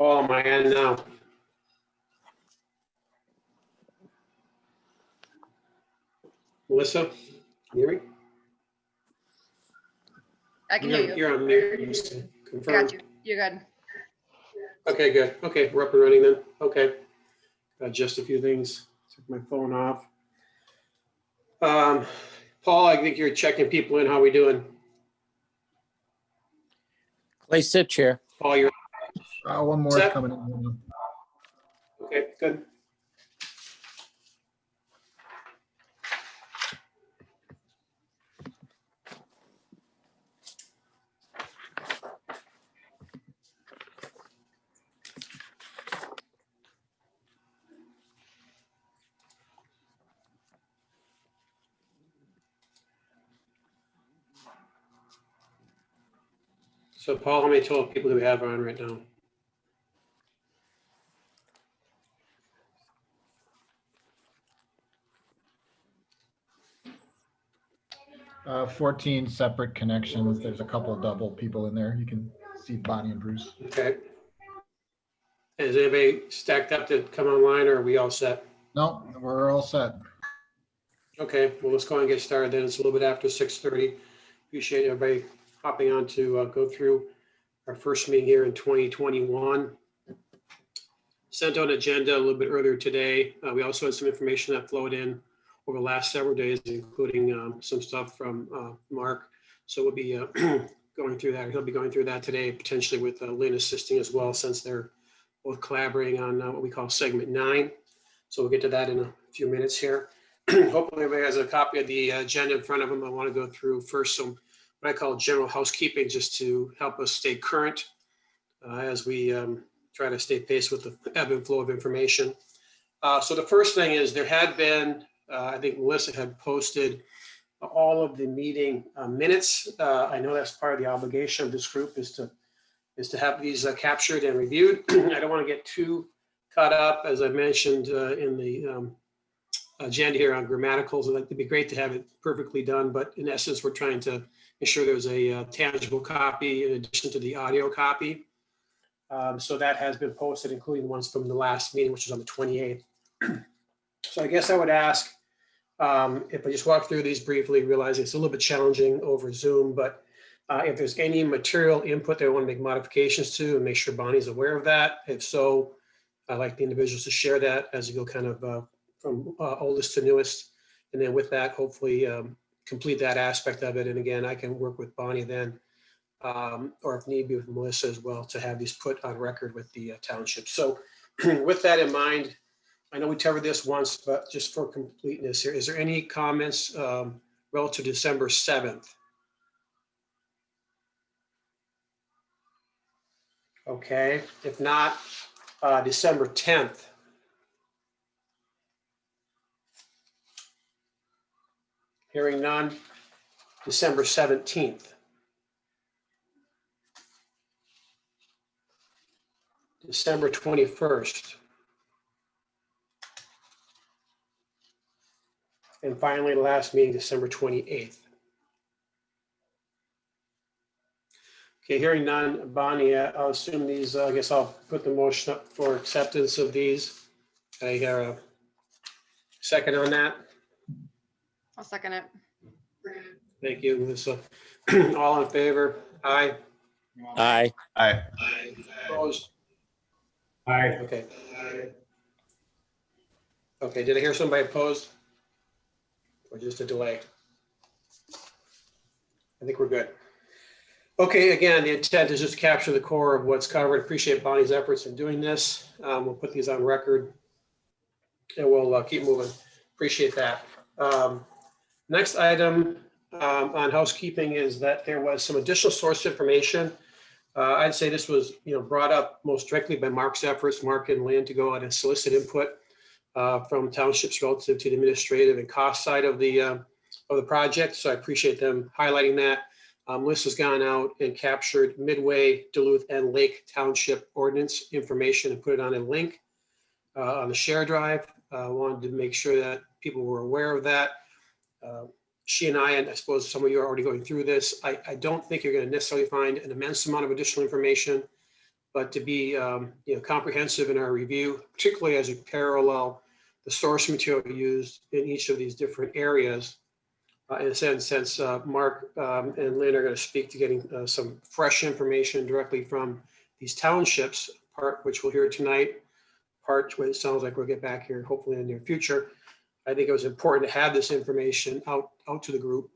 Paul, am I in now? Melissa, can you hear me? I can hear you. You're on mute. Just I confirm. got you. You're good. Okay, good. Okay, we're up and running then. Okay. Just a few things. Took my phone off. Paul, I think you're checking people in. How we doing? Clay, sit, Chair. Paul, you're One more Set? coming in. okay. Good. So, Paul, how many total people do we have on right now? Uh, 14 separate connections. There's a couple of double people in there. You can see Bonnie and Bruce. Okay. Is anybody stacked up to come online, or are we all set? No, we're all set. Okay, well, let's go and get started then. It's a little bit after 6:30. Appreciate everybody hopping on to go through our first meeting here in 2021. Sent out an agenda a little bit earlier today. We also had some information that flowed in over the last several days, including some stuff from Mark. So we'll be going through that. He'll be going through that today, potentially with Lynn assisting as well, since they're both collaborating on what we call segment 9. So we'll get to that in a few minutes here. Hopefully everybody has a copy of the agenda in front of them. I want to go through first some what I call general housekeeping, just to help us stay current as we try to stay pace with the ebb and flow of information. So the first thing is there had been, I think Melissa had posted all of the meeting minutes. I know that's part of the obligation of this group is to have these captured and reviewed. I don't want to get too caught up, as I mentioned in the agenda here on grammaticals. It'd be great to have it perfectly done, but in essence, we're trying to ensure there's a tangible copy in addition to the audio copy. So that has been posted, including ones from the last meeting, which was on the 28th. So I guess I would ask if I just walk through these briefly, realizing it's a little bit challenging over Zoom, but if there's any material input that I want to make modifications to, and make sure Bonnie's aware of that. If so, I'd like the individuals to share that as you go kind of from oldest to newest. And then with that, hopefully complete that aspect of it. And again, I can work with Bonnie then, or if need be with Melissa as well, to have these put on record with the township. So with that in mind, I know we covered this once, but just for completeness here, is there any comments relative to December 7th? Okay, if not, December 10th. Hearing none, December 17th. December 21st. And finally, the last meeting, December 28th. Okay, hearing none, Bonnie, I'll assume these, I guess I'll put the motion up for acceptance of these. Can I hear a second on that? I'll second it. Thank you, Melissa. All in favor? Aye. Aye. Aye. Opposed? Aye. Okay. Okay, did I hear somebody opposed? Or just a delay? I think we're good. Okay, again, the intent is just to capture the core of what's covered. Appreciate Bonnie's efforts in doing this. We'll put these on record and we'll keep moving. Appreciate that. Next item on housekeeping is that there was some additional source information. I'd say this was, brought up most directly by Mark's efforts, Mark and Lynn, to go out and solicit input from townships relative to the administrative and cost side of the project. So I appreciate them highlighting that. Melissa's gone out and captured Midway, Duluth, and Lake Township ordinance information and put it on a link on the share drive. Wanted to make sure that people were aware of that. She and I suppose some of you are already going through this. I don't think you're going to necessarily find an immense amount of additional information. but to be comprehensive in our review, particularly as we parallel the source material used in each of these different areas. In a sense, since Mark and Lynn are going to speak to getting some fresh information directly from these townships, part which we'll hear tonight, part which it sounds like we'll get back here hopefully in the near future. I think it was important to have this information out to the group.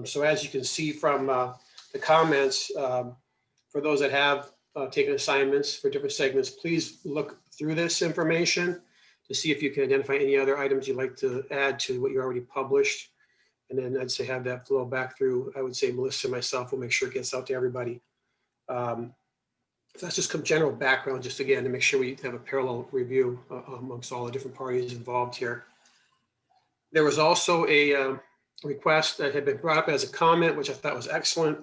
So as you can see from the comments, for those that have taken assignments for different segments, please look through this information to see if you can identify any other items you'd like to add to what you already published. And then I'd say have that flow back through. I would say Melissa and myself will make sure it gets out to everybody. So that's just some general background, just again, to make sure we have a parallel review amongst all the different parties involved here. There was also a request that had been brought up as a comment, which I thought was excellent,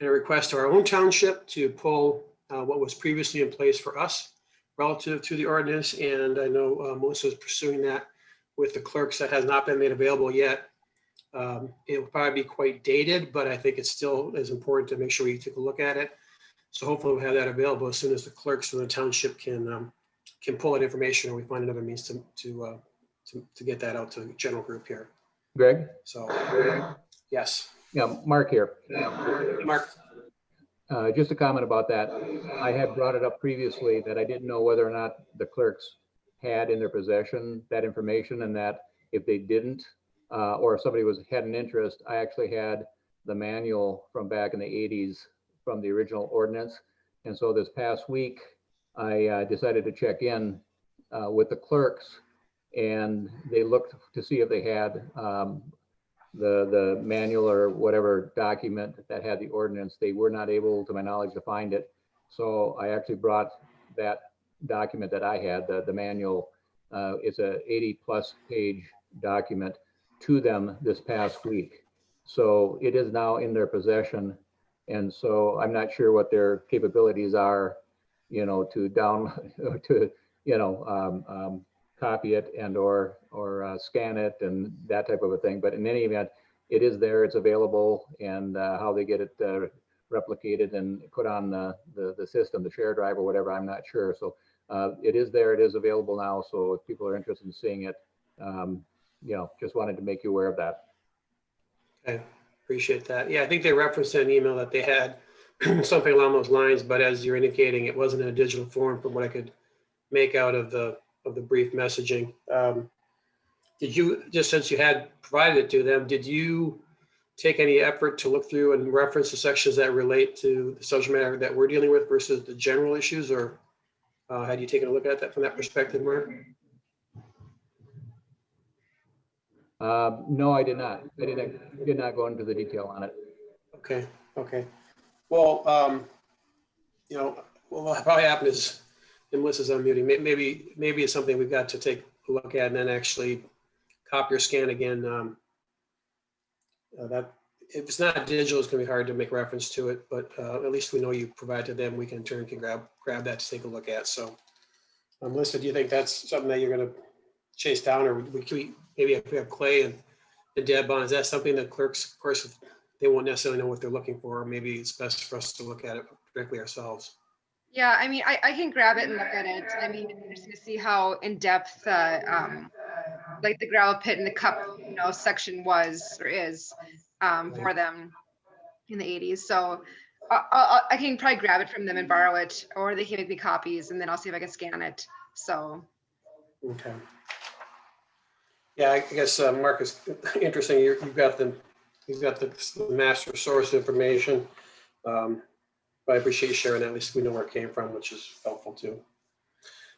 and a request to our own township to pull what was previously in place for us relative to the ordinance. And I know Melissa is pursuing that with the clerks. That has not been made available yet. It will probably be quite dated, but I think it still is important to make sure we take a look at it. So hopefully we'll have that available as soon as the clerks from the township can pull that information, or we find another means to get that out to the general group here. Greg? So, yes. Yeah, Mark here. Mark. Just a comment about that. I had brought it up previously that I didn't know whether or not the clerks had in their possession that information, and that if they didn't, or if somebody had an interest, I actually had the manual from back in the 80s from the original ordinance. And so this past week, I decided to check in with the clerks, and they looked to see if they had the manual or whatever document that had the ordinance. They were not able, to my knowledge, to find it. So I actually brought that document that I had, the manual. It's a 80+ page document to them this past week. So it is now in their possession. And so I'm not sure what their capabilities are, to copy it and or scan it and that type of a thing. But in any event, it is there, it's available, and how they get it replicated and put on the system, the share drive or whatever, I'm not sure. So it is there, it is available now. So if people are interested in seeing it, just wanted to make you aware of that. Okay, appreciate that. Yeah, I think they referenced in an email that they had something along those lines, but as you're indicating, it wasn't in a digital form from what I could make out of the brief messaging. Did you, just since you had provided it to them, did you take any effort to look through and reference the sections that relate to the subject matter that we're dealing with versus the general issues, or had you taken a look at that from that perspective, Mark? No, I did not. I did not go into the detail on it. Okay. Well, what will probably happen is, and Melissa's unmuting, maybe it's something we've got to take a look at and then actually copy or scan again. That if it's not digital, it's going to be hard to make reference to it, but at least we know you provide to them. We can in turn can grab that to take a look at. So, Melissa, do you think that's something that you're going to chase down, or maybe if we have Clay and Deb on, is that something that clerks, of course, they won't necessarily know what they're looking for, or maybe it's best for us to look at it directly ourselves? Yeah, I mean, I can grab it and look at it. I mean, just to see how in depth, like the gravel pit and the cup, section was or is for them in the 80s. So I can probably grab it from them and borrow it, or they can make me copies, and then I'll see if I can scan it. So. Okay. Yeah, I guess Mark, is interesting. You've got the master source information. But I appreciate you sharing that. At least we know where it came from, which is helpful too.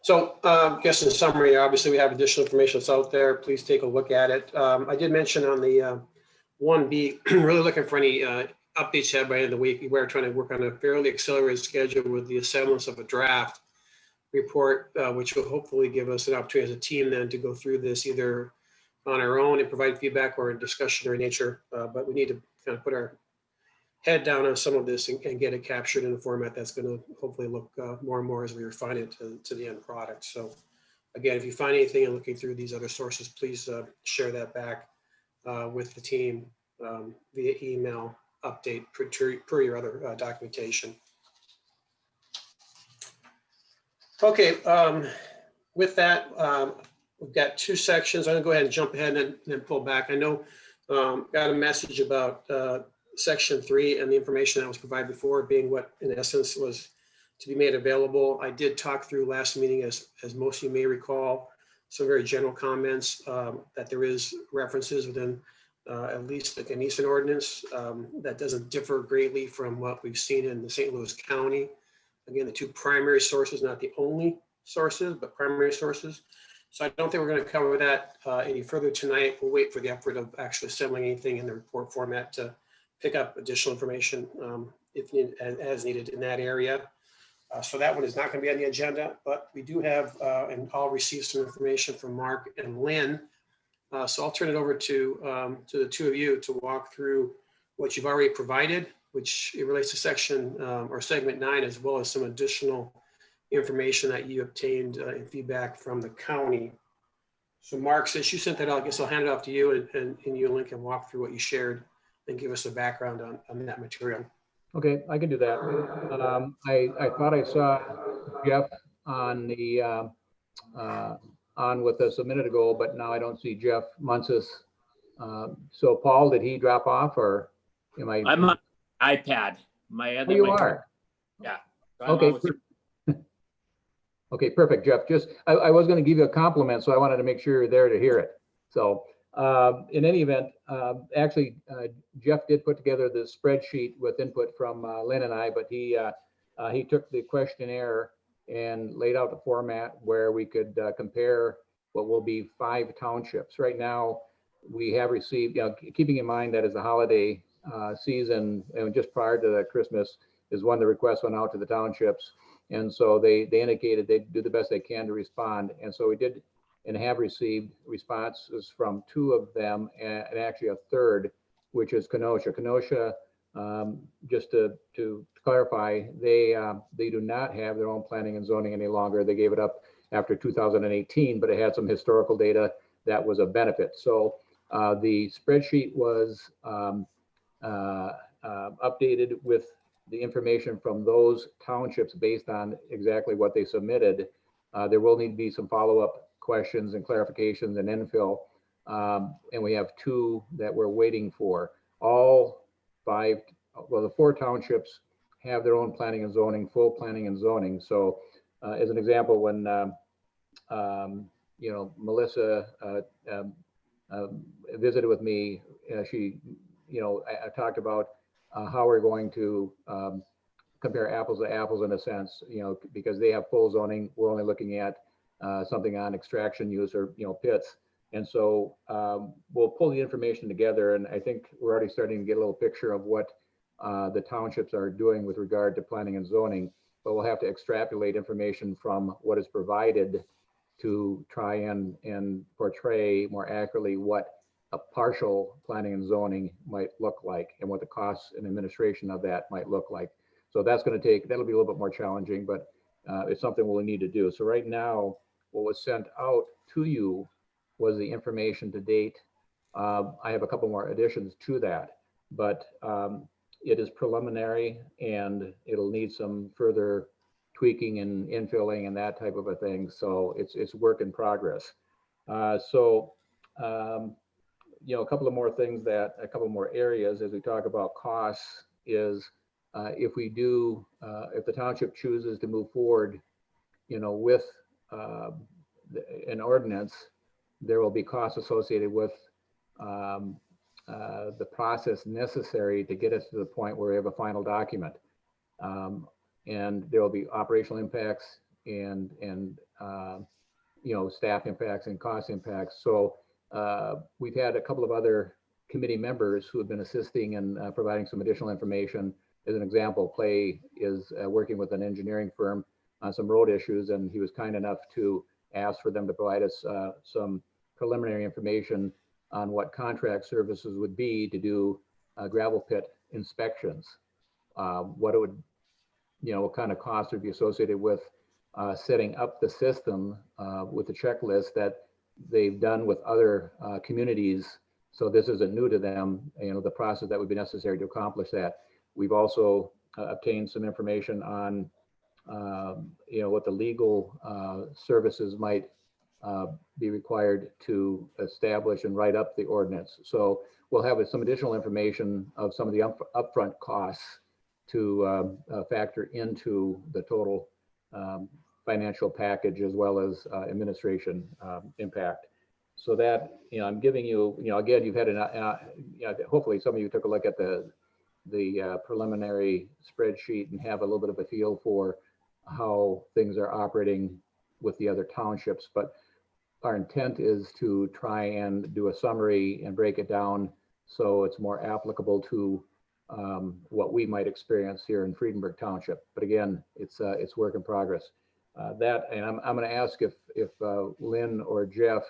So I guess in summary, obviously we have additional information that's out there. Please take a look at it. I did mention on the 1B, really looking for any updates had by the end of the week. We're trying to work on a fairly accelerated schedule with the assemblance of a draft report, which will hopefully give us an opportunity as a team then to go through this either on our own and provide feedback or in discussionary nature. But we need to kind of put our head down on some of this and get it captured in a format that's going to hopefully look more and more as we refine it to the end product. So again, if you find anything and looking through these other sources, please share that back with the team via email, update per your other documentation. Okay, with that, we've got two sections. I'm gonna go ahead and jump ahead and then pull back. I know, got a message about section 3 and the information that was provided before being what in essence was to be made available. I did talk through last meeting, as most of you may recall, some very general comments, that there is references within at least the Ganesa ordinance that doesn't differ greatly from what we've seen in the St. Louis County. Again, the two primary sources, not the only sources, but primary sources. So I don't think we're going to cover that any further tonight. We'll wait for the effort of actually assembling anything in the report format to pick up additional information if needed, as needed in that area. So that one is not going to be on the agenda, but we do have, and I'll receive some information from Mark and Lynn. So I'll turn it over to the two of you to walk through what you've already provided, which it relates to section or segment 9, as well as some additional information that you obtained in feedback from the county. So Mark, since you sent that out, I guess I'll hand it off to you and you and Lynn can walk through what you shared and give us a background on that material. Okay, I can do that. I thought I saw Jeff on the, on with us a minute ago, but now I don't see Jeff Muncis. So Paul, did he drop off or am I? I'm on iPad. Oh, you are? Yeah. Okay. Okay, perfect, Jeff. Just, I was going to give you a compliment, so I wanted to make sure you're there to hear it. So in any event, actually, Jeff did put together the spreadsheet with input from Lynn and I, but he took the questionnaire and laid out the format where we could compare what will be 5 townships. Right now, we have received, keeping in mind that as the holiday season, and just prior to the Christmas is when the request went out to the townships. And so they indicated they'd do the best they can to respond. And so we did and have received responses from 2 of them and actually a third, which is Kenosha. Kenosha, just to clarify, they do not have their own planning and zoning any longer. They gave it up after 2018, but it had some historical data that was of benefit. So the spreadsheet was updated with the information from those townships based on exactly what they submitted. There will need to be some follow-up questions and clarifications and infill. And we have 2 that we're waiting for. All 5, well, the 4 townships have their own planning and zoning, full planning and zoning. So as an example, when, Melissa visited with me, she, I talked about how we're going to compare apples to apples in a sense, because they have full zoning. We're only looking at something on extraction use or, pits. And so we'll pull the information together. And I think we're already starting to get a little picture of what the townships are doing with regard to planning and zoning, but we'll have to extrapolate information from what is provided to try and portray more accurately what a partial planning and zoning might look like and what the costs and administration of that might look like. So that's going to take, that'll be a little bit more challenging, but it's something we'll need to do. So right now, what was sent out to you was the information to date. I have a couple more additions to that, but it is preliminary and it'll need some further tweaking and infilling and that type of a thing. So it's work in progress. A couple of more things a couple more areas as we talk about costs is if the township chooses to move forward, with an ordinance, there will be costs associated with the process necessary to get us to the point where we have a final document. And there will be operational impacts and staff impacts and cost impacts. So we've had a couple of other committee members who have been assisting and providing some additional information. As an example, Clay is working with an engineering firm on some road issues, and he was kind enough to ask for them to provide us some preliminary information on what contract services would be to do gravel pit inspections. What it would, what kind of costs would be associated with setting up the system with the checklist that they've done with other communities. So this isn't new to them, the process that would be necessary to accomplish that. We've also obtained some information on what the legal services might be required to establish and write up the ordinance. So we'll have some additional information of some of the upfront costs to factor into the total financial package as well as administration impact. So that, I'm giving you, again, you've had hopefully some of you took a look at the preliminary spreadsheet and have a little bit of a feel for how things are operating with the other townships. But our intent is to try and do a summary and break it down so it's more applicable to what we might experience here in Friedenberg Township. But again, it's work in progress. And I'm going to ask if Lynn or Jeff,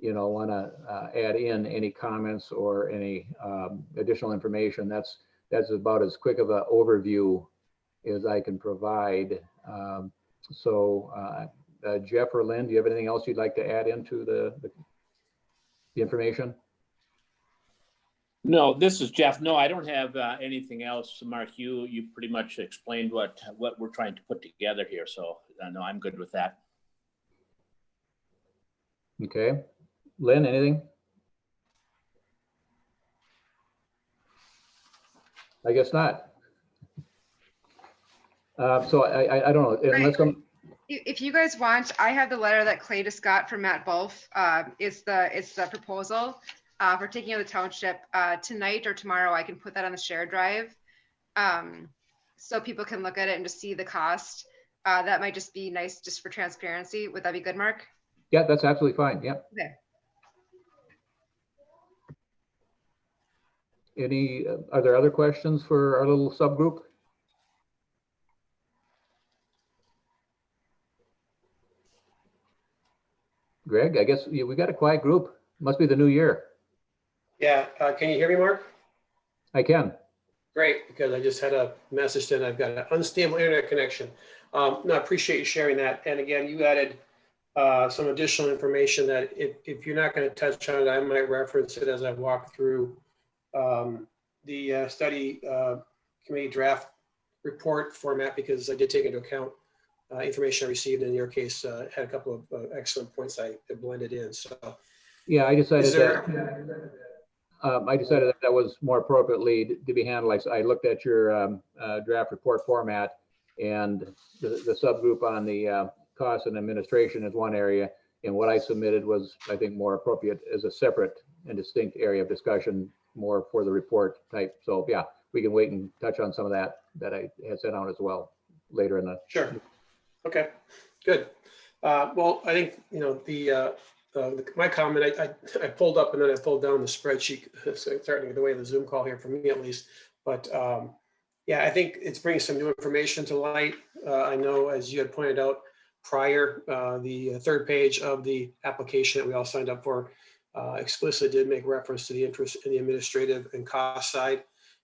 want to add in any comments or any additional information. That's about as quick of an overview as I can provide. Jeff or Lynn, do you have anything else you'd like to add into the information? No, this is Jeff. No, I don't have anything else. Mark, you pretty much explained what we're trying to put together here. So no, I'm good with that. Okay. Lynn, anything? I guess not. So I don't know. Unless If you guys want, I have the letter that Clay just got from Matt Wolf. It's the proposal for taking out the township tonight or tomorrow. I can put that on the share drive so people can look at it and just see the cost. That might just be nice just for transparency. Would that be good, Mark? Yeah, that's absolutely fine. Yep. Okay. Are there other questions for our little subgroup? Greg, I guess we got a quiet group. Must be the new year. Yeah, can you hear me, Mark? I can. Great, because I just had a message that I've got an unstable internet connection. No, I appreciate you sharing that. And again, you added some additional information that if you're not going to touch on it, I might reference it as I walk through the study committee draft report format, because I did take into account information I received. In your case, had a couple of excellent points I blended in. So yeah, I decided is there, that was more appropriately to be handled. I looked at your draft report format, and the subgroup on the cost and administration is one area, and what I submitted was, I think, more appropriate as a separate and distinct area of discussion, more for the report type. So yeah, we can wait and touch on some of that I had sent out as well later in the. Sure. Okay, good. Well, I think, my comment, I pulled up and then I pulled down the spreadsheet, starting to get the way of the Zoom call here for me at least. But yeah, I think it's bringing some new information to light. I know, as you had pointed out prior, the third page of the application that we all signed up for explicitly did make reference to the interest in the administrative and cost side.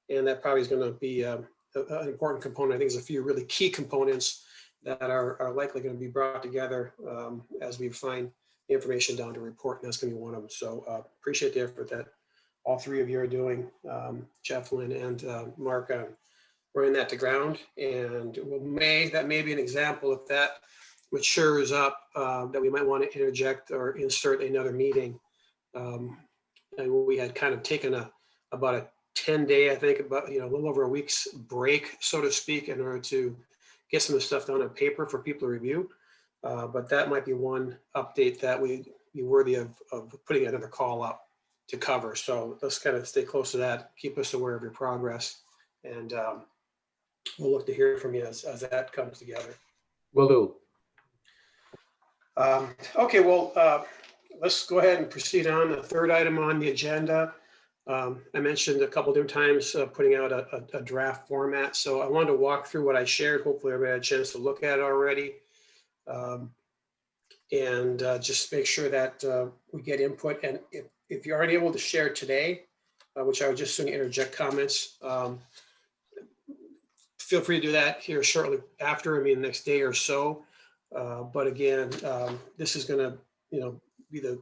And that probably is going to be an important component. I think there's a few really key components that are likely going to be brought together as we find the information down to report, and that's going to be one of them. So appreciate the effort that all three of you are doing, Jeff, Lynn, and Mark, running that to ground. And that may be an example, if that matures up, that we might want to interject or insert another meeting. And we had kind of taken about a 10-day, I think, about a little over a week's break, so to speak, in order to get some of the stuff down on paper for people to review. But that might be one update that we'd be worthy of putting another call up to cover. So let's kind of stay close to that, keep us aware of your progress, and we'll look to hear from you as that comes together. Will do. Okay, well, let's go ahead and proceed on. The third item on the agenda. I mentioned a couple different times putting out a draft format. So I wanted to walk through what I shared. Hopefully everybody had a chance to look at it already. And just make sure that we get input. And if you aren't able to share today, which I would just soon interject comments, feel free to do that here shortly after, the next day or so. But again, this is going to be the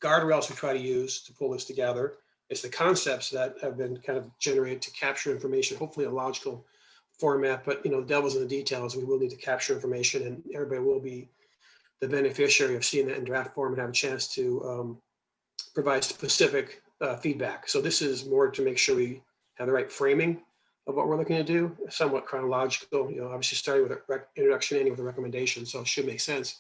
guardrails we try to use to pull this together. It's the concepts that have been kind of generated to capture information, hopefully in a logical format, but the devil's in the details. We will need to capture information, and everybody will be the beneficiary of seeing that in draft form and have a chance to provide specific feedback. So this is more to make sure we have the right framing of what we're looking to do, somewhat chronological, obviously starting with a introduction, ending with a recommendation, so it should make sense.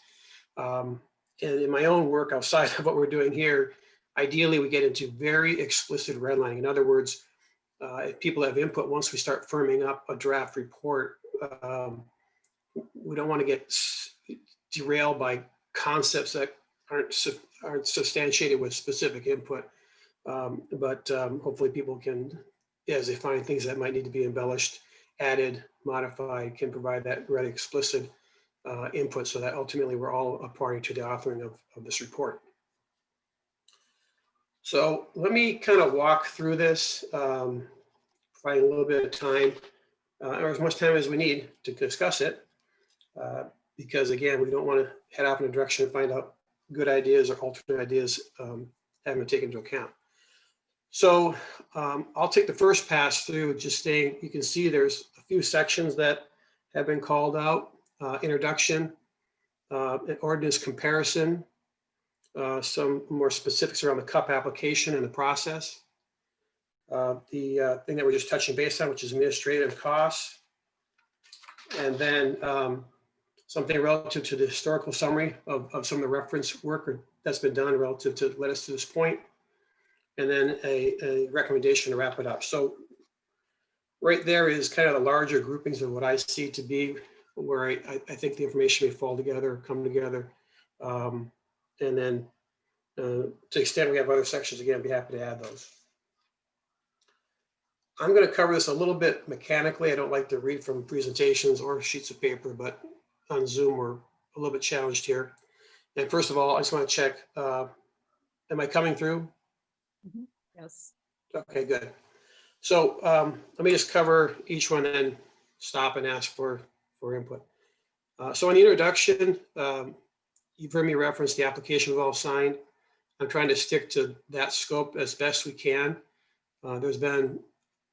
And in my own work outside of what we're doing here, ideally we get into very explicit redlining. In other words, if people have input, once we start firming up a draft report, we don't want to get derailed by concepts that aren't substantiated with specific input. But hopefully people can, as they find things that might need to be embellished, added, modified, can provide that really explicit input so that ultimately we're all a party to the authoring of this report. So let me kind of walk through this, providing a little bit of time, or as much time as we need to discuss it. Because again, we don't want to head off in a direction and find out good ideas or alternate ideas haven't been taken into account. So I'll take the first pass through, just saying, you can see there's a few sections that have been called out. Introduction, an ordinance comparison, some more specifics around the CUP application and the process. The thing that we're just touching base on, which is administrative costs. And then something relative to the historical summary of some of the reference work that's been done relative to let us to this point. And then a recommendation to wrap it up. So right there is kind of the larger groupings of what I see to be where I think the information may fall together, come together. And then to the extent we have other sections, again, I'd be happy to add those. I'm going to cover this a little bit mechanically. I don't like to read from presentations or sheets of paper, but on Zoom, we're a little bit challenged here. And first of all, I just want to check, am I coming through? Yes. Okay, good. So let me just cover each one and stop and ask for input. So in the introduction, you've heard me reference the application we've all signed. I'm trying to stick to that scope as best we can. There's been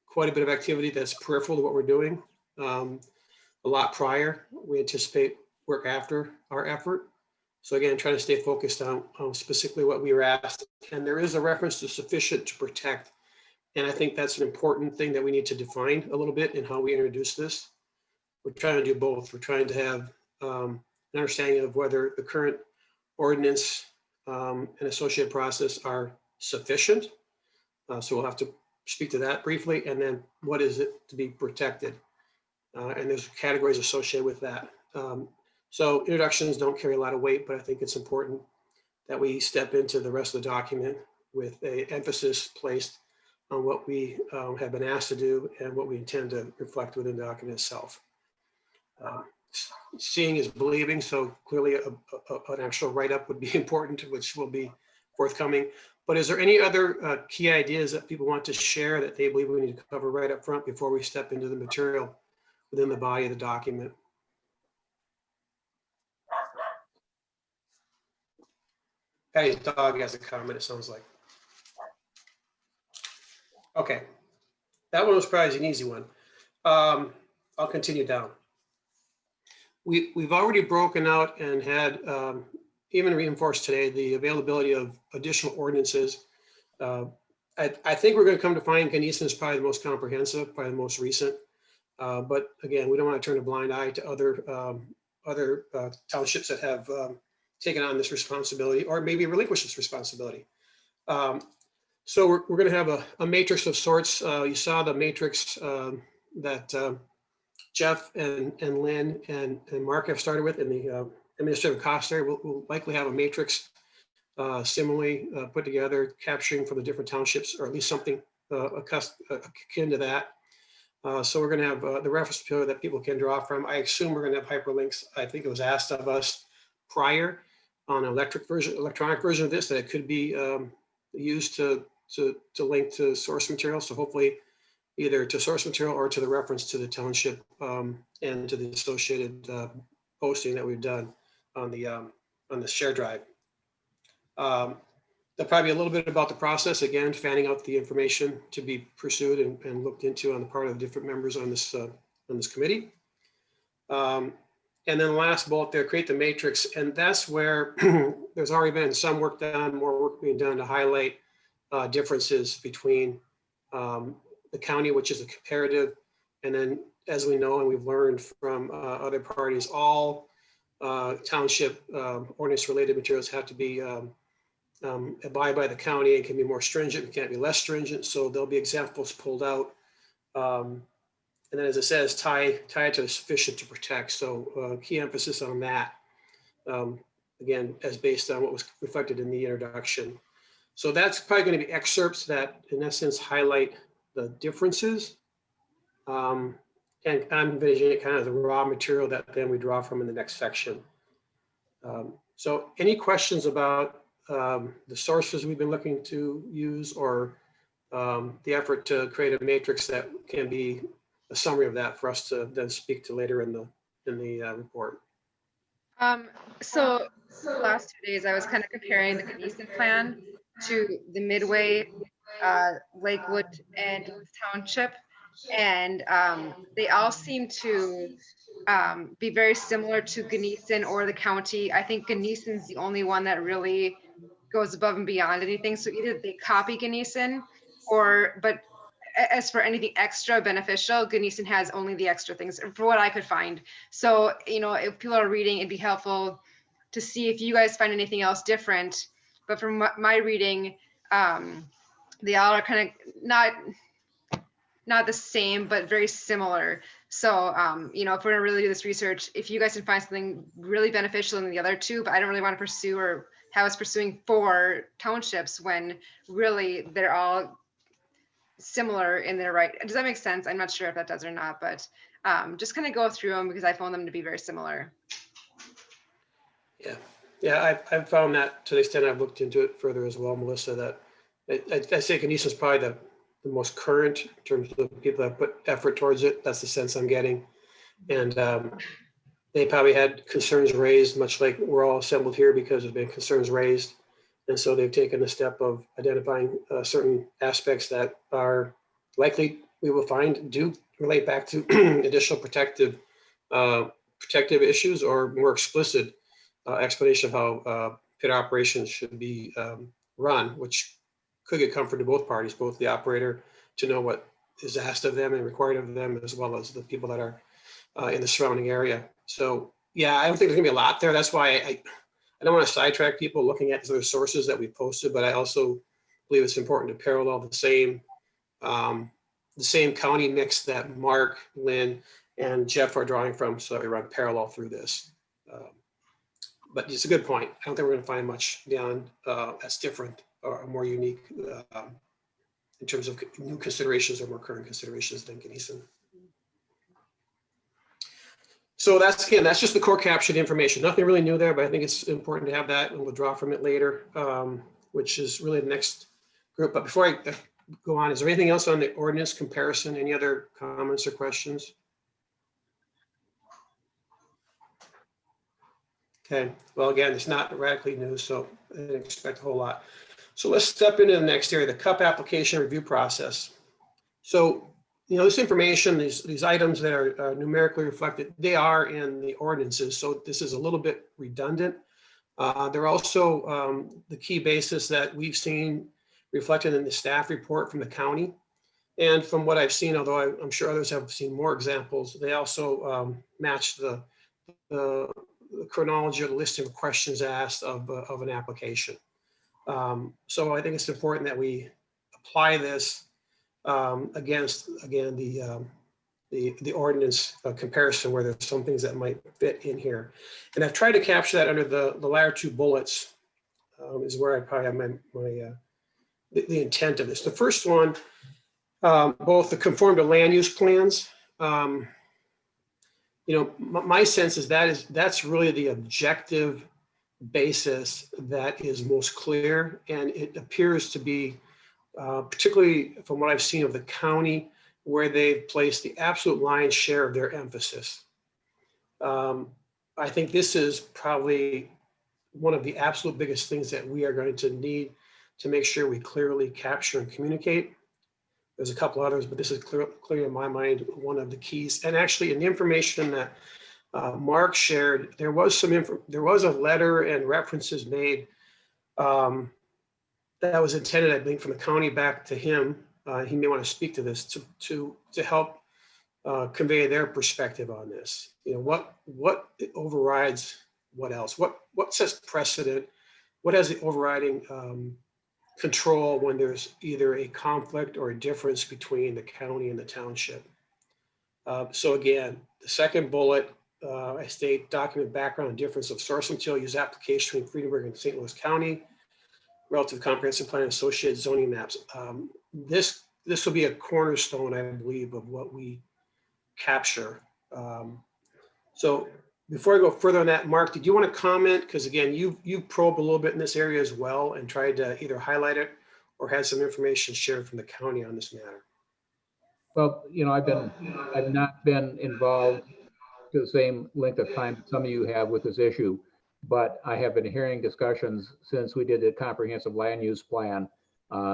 quite a bit of activity that's peripheral to what we're doing. A lot prior, we anticipate work after our effort. So again, trying to stay focused on specifically what we were asked. And there is a reference to sufficient to protect. And I think that's an important thing that we need to define a little bit in how we introduce this. We're trying to do both. We're trying to have an understanding of whether the current ordinance and associated process are sufficient. So we'll have to speak to that briefly. And then what is it to be protected? And there's categories associated with that. So introductions don't carry a lot of weight, but I think it's important that we step into the rest of the document with an emphasis placed on what we have been asked to do and what we intend to reflect within the document itself. Seeing is believing, so clearly an actual write-up would be important, which will be forthcoming. But is there any other key ideas that people want to share that they believe we need to cover right up front before we step into the material within the body of the document? Patty's dog has a comment, it sounds like. Okay, that one was probably an easy one. I'll continue down. We've already broken out and had even reinforced today the availability of additional ordinances. I think we're going to come to find Ganesa is probably the most comprehensive, probably the most recent. But again, we don't want to turn a blind eye to other townships that have taken on this responsibility or maybe relinquished this responsibility. So we're going to have a matrix of sorts. You saw the matrix that Jeff and Lynn and Mark have started with in the administrative cost area. We'll likely have a matrix similarly put together, capturing from the different townships, or at least something akin to that. So we're going to have the reference material that people can draw from. I assume we're going to have hyperlinks. I think it was asked of us prior on an electronic version of this that it could be used to link to source material. So hopefully either to source material or to the reference to the township and to the associated posting that we've done on the share drive. There'll probably be a little bit about the process, again, fanning out the information to be pursued and looked into on the part of the different members on on this committee. And then the last bullet there, create the matrix. And that's where there's already been some work done, more work being done to highlight differences between the county, which is a comparative. And then, as we know, and we've learned from other parties, all township ordinance related materials have to be abide by the county and can be more stringent, it can't be less stringent. So there'll be examples pulled out. And then, as it says, tie it to the sufficient to protect. So key emphasis on that, again, as based on what was reflected in the introduction. So that's probably going to be excerpts that, in essence, highlight the differences. And I'm envisioning it kind of the raw material that then we draw from in the next section. So any questions about the sources we've been looking to use, or the effort to create a matrix that can be a summary of that for us to then speak to later in the report? So the last 2 days, I was kind of comparing the Gneeson plan to the Midway, Lakewood, and Township. And they all seem to be very similar to Gneeson or the county. I think Gneeson's the only one that really goes above and beyond anything. So either they copy Gneeson, but as for anything extra beneficial, Gneeson has only the extra things, for what I could find. So, if people are reading, it'd be helpful to see if you guys find anything else different. But from my reading, they all are kind of not the same, but very similar. So, if we're gonna really do this research, if you guys can find something really beneficial in the other two, but I don't really want to pursue or have us pursuing 4 townships when really they're all similar in their right. Does that make sense? I'm not sure if that does or not, but just kind of go through them because I found them to be very similar. Yeah, I've found that to the extent I've looked into it further as well, Melissa, that I say Gneeson's probably the most current in terms of people that put effort towards it. That's the sense I'm getting. And they probably had concerns raised, much like we're all assembled here because there's been concerns raised. And so they've taken the step of identifying certain aspects that are likely we will find do relate back to additional protective issues, or more explicit explanation of how pit operations should be run, which could get comfort to both parties, both the operator to know what is asked of them and required of them, as well as the people that are in the surrounding area. So yeah, I don't think there's gonna be a lot there. That's why I don't want to sidetrack people looking at the sources that we posted, but I also believe it's important to parallel the same county mix that Mark, Lynn, and Jeff are drawing from, so that we run parallel through this. But it's a good point. I don't think we're going to find much beyond that's different or more unique in terms of new considerations or more current considerations than Gneeson. So that's just the core caption information. Nothing really new there, but I think it's important to have that, and we'll draw from it later, which is really the next group. But before I go on, is there anything else on the ordinance comparison? Any other comments or questions? Okay, well, again, it's not radically new, so I didn't expect a whole lot. So let's step into the next area, the CUP application review process. So, this information, these items that are numerically reflected, they are in the ordinances. So this is a little bit redundant. They're also the key basis that we've seen reflected in the staff report from the county. And from what I've seen, although I'm sure others have seen more examples, they also match the chronology or the listing of questions asked of an application. So I think it's important that we apply this against, again, the ordinance comparison, where there's some things that might fit in here. And I've tried to capture that under the latter 2 bullets is where I probably have the intent of this. The first one, both the conform to land use plans. My sense is that's really the objective basis that is most clear, and it appears to be particularly from what I've seen of the county, where they've placed the absolute lion's share of their emphasis. I think this is probably one of the absolute biggest things that we are going to need to make sure we clearly capture and communicate There's a couple others, but this is clear in my mind, one of the keys. And actually, in the information that Mark shared, there was there was a letter and references made that was intended, I think, from the county back to him. He may want to speak to this to help convey their perspective on this. You know, what overrides what else? What sets precedent? What has the overriding control when there's either a conflict or a difference between the county and the township? So again, the second bullet, I state document background and difference of source material use application between Friedenberg and St. Louis County, relative comprehensive plan and associated zoning maps. This will be a cornerstone, I believe, of what we capture. So before I go further on that, Mark, did you want to comment? Because again, you probed a little bit in this area as well and tried to either highlight it or had some information shared from the county on this matter. Well, you know, I've not been involved to the same length of time that some of you have with this issue, but I have been hearing discussions since we did the comprehensive land use plan,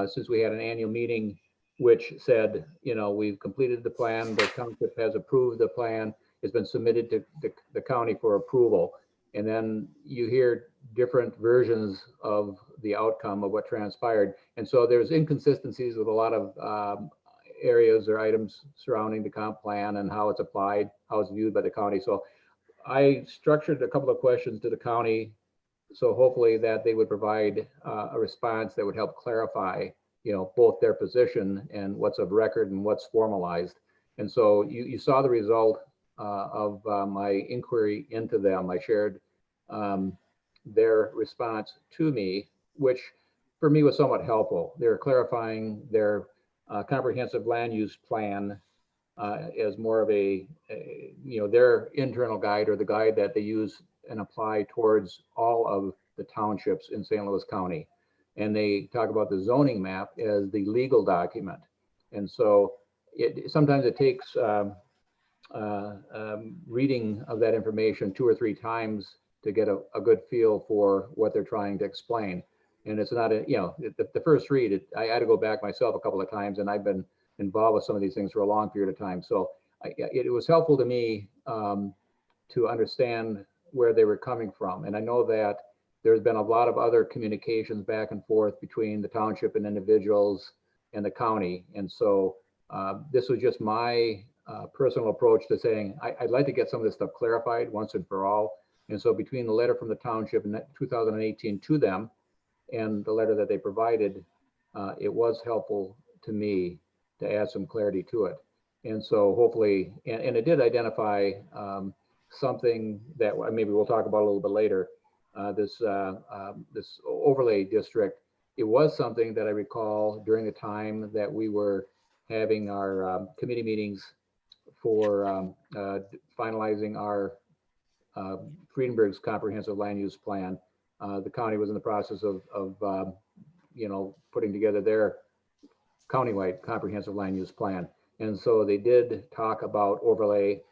since we had an annual meeting, which said, you know, we've completed the plan, the township has approved the plan, it's been submitted to the county for approval. And then you hear different versions of the outcome of what transpired. And so there's inconsistencies with a lot of areas or items surrounding the comp plan and how it's applied, how it's viewed by the county. So I structured a couple of questions to the county, so hopefully that they would provide a response that would help clarify, you know, both their position and what's of record and what's formalized. And so you saw the result of my inquiry into them. I shared their response to me, which for me was somewhat helpful. They're clarifying their comprehensive land use plan as more of a, you know, their internal guide or the guide that they use and apply towards all of the townships in St. Louis County. And they talk about the zoning map as the legal document. And so sometimes it takes reading of that information 2 or 3 times to get a good feel for what they're trying to explain. And it's not you know, the first read, I had to go back myself a couple of times, and I've been involved with some of these things for a long period of time. So it was helpful to me to understand where they were coming from. And I know that there's been a lot of other communications back and forth between the township and individuals and the county. And so this was just my personal approach to saying, I'd like to get some of this stuff clarified once and for all. And so between the letter from the township in 2018 to them and the letter that they provided, it was helpful to me to add some clarity to it. And so hopefully, and it did identify something that maybe we'll talk about a little bit later, this overlay district. It was something that I recall during the time that we were having our committee meetings for finalizing our Friedenberg's comprehensive land use plan. The county was in the process of you know, putting together their countywide comprehensive land use plan. And so they did talk about overlay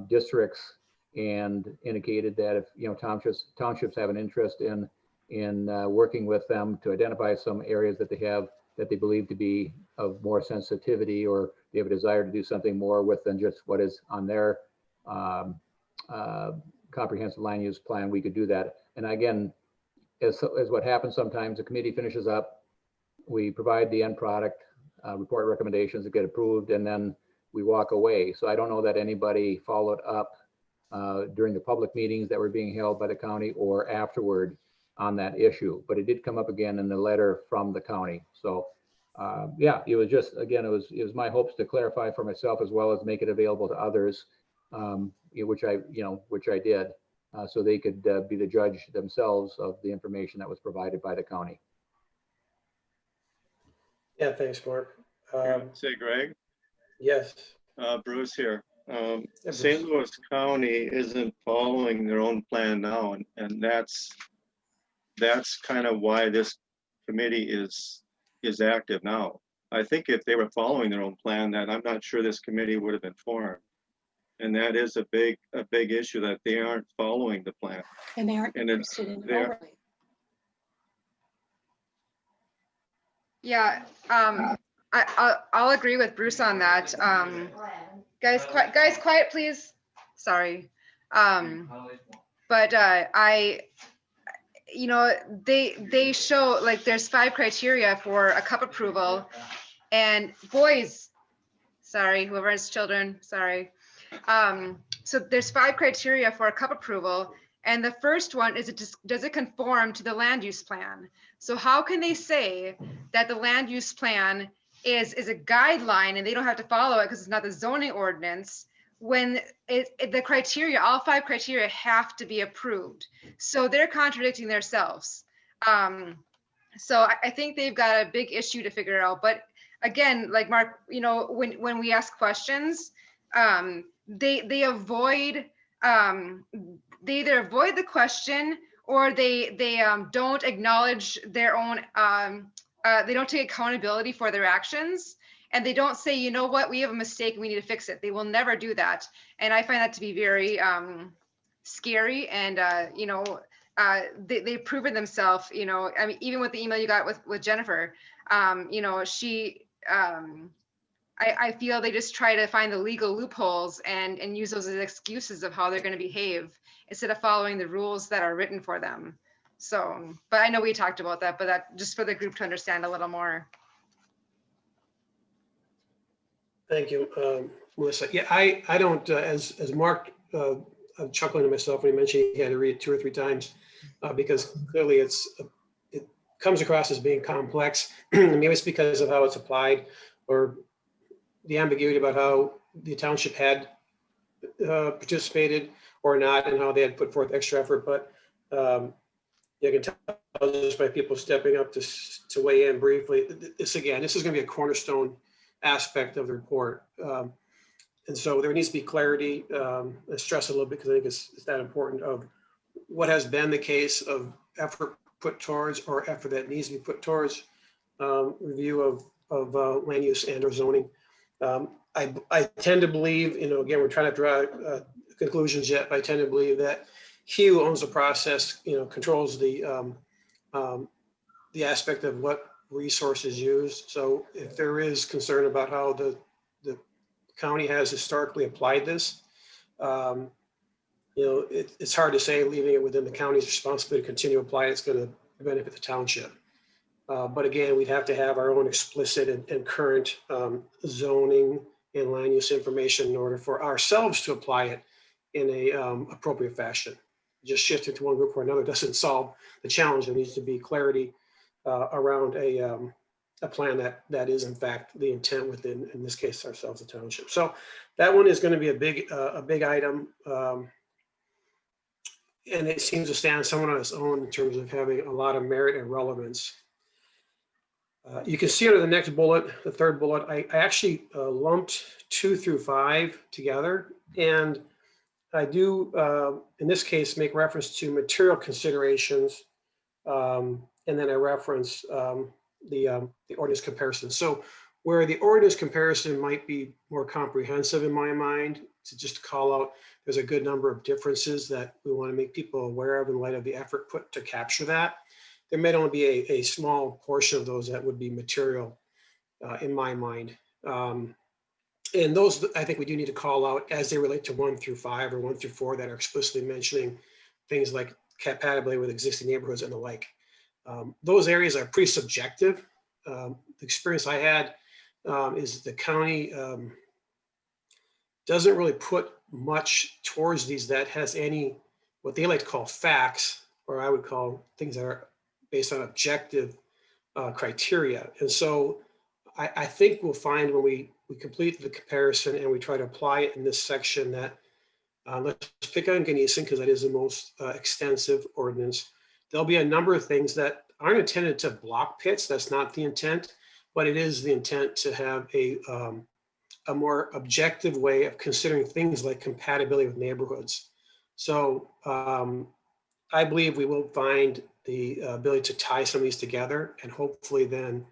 districts and indicated that if, you know, townships have an interest in working with them to identify some areas that they believe to be of more sensitivity, or they have a desire to do something more with than just what is on their comprehensive land use plan, we could do that. And again, as what happens sometimes, the committee finishes up, we provide the end product, report recommendations that get approved, and then we walk away. So I don't know that anybody followed up during the public meetings that were being held by the county or afterward on that issue, but it did come up again in the letter from the county. So yeah, it was just, again, it was my hopes to clarify for myself as well as make it available to others, which I did, so they could be the judge themselves of the information that was provided by the county. Yeah, thanks, Mark. Say, Greg, Yes. Bruce here. Bruce. St. Louis County isn't following their own plan now, and that's kind of why this committee is active now. I think if they were following their own plan, then I'm not sure this committee would have been formed. And that is a big issue, that they aren't following the plan. And they aren't And it's interested in there. overlay. Yeah, I'll agree with Bruce on that. Guys, quiet, please. Sorry. But you know, they show like there's 5 criteria for a cup approval, and boys, sorry, whoever has children, sorry. So there's 5 criteria for a cup approval, and the first one is does it conform to the land use plan? So how can they say that the land use plan is a guideline and they don't have to follow it because it's not the zoning ordinance, when the criteria, all 5 criteria have to be approved? So they're contradicting themselves. So I think they've got a big issue to figure out. But again, like Mark, you know, when we ask questions, they avoid they either avoid the question, or they don't acknowledge their own they don't take accountability for their actions, and they don't say, you know what, we have a mistake and we need to fix it. They will never do that. And I find that to be very scary. And you know, they've proven themselves, you know. I mean, even with the email you got with Jennifer, you know, she I feel they just try to find the legal loopholes and use those as excuses of how they're going to behave instead of following the rules that are written for them. So, but I know we talked about that, but that just for the group to understand a little more. Thank you, Melissa. Yeah, I don't, as Mark, I'm chuckling to myself when he mentioned he had to read it 2 or 3 times because clearly it comes across as being complex. Maybe it's because of how it's applied, or the ambiguity about how the township had participated or not, and how they had put forth extra effort. But you can tell just by people stepping up to weigh in briefly. This is going to be a cornerstone aspect of the report. And so there needs to be clarity. I stress a little bit because I think it's that important, of what has been the case of effort put towards, or effort that needs to be put towards review of land use and or zoning. I tend to believe, you know, again, we're trying to draw conclusions yet, but I tend to believe that he who owns the process, you know, controls the aspect of what resources used. So if there is concern about how the county has historically applied this, you know, it's hard to say leaving it within the county's responsibility to continue to apply. It's going to benefit the township. But again, we'd have to have our own explicit and current zoning and land use information in order for ourselves to apply it in a appropriate fashion. Just shifting to one group or another doesn't solve the challenge. There needs to be clarity around a plan that is in fact the intent within, in this case, ourselves, the township. So that one is going to be a big item. And it seems to stand somewhat on its own in terms of having a lot of merit and relevance. You can see under the next bullet, the 3rd bullet, I actually lumped 2 through 5 together. And I do, in this case, make reference to material considerations. And then I reference the ordinance comparison. So where the ordinance comparison might be more comprehensive in my mind, to just call out, there's a good number of differences that we want to make people aware of in light of the effort put to capture that. There may only be a small portion of those that would be material in my mind. And those, I think we do need to call out as they relate to 1 through 5 or 1 through 4 that are explicitly mentioning things like compatibility with existing neighborhoods and the like. Those areas are pretty subjective. The experience I had is the county doesn't really put much towards these that has any, what they like to call facts, or I would call things that are based on objective criteria. And so I think we'll find when we complete the comparison and we try to apply it in this section that let's pick on Genesee because that is the most extensive ordinance. There'll be a number of things that aren't intended to block pits. That's not the intent, but it is the intent to have a more objective way of considering things like compatibility with neighborhoods. So I believe we will find the ability to tie some of these together and hopefully then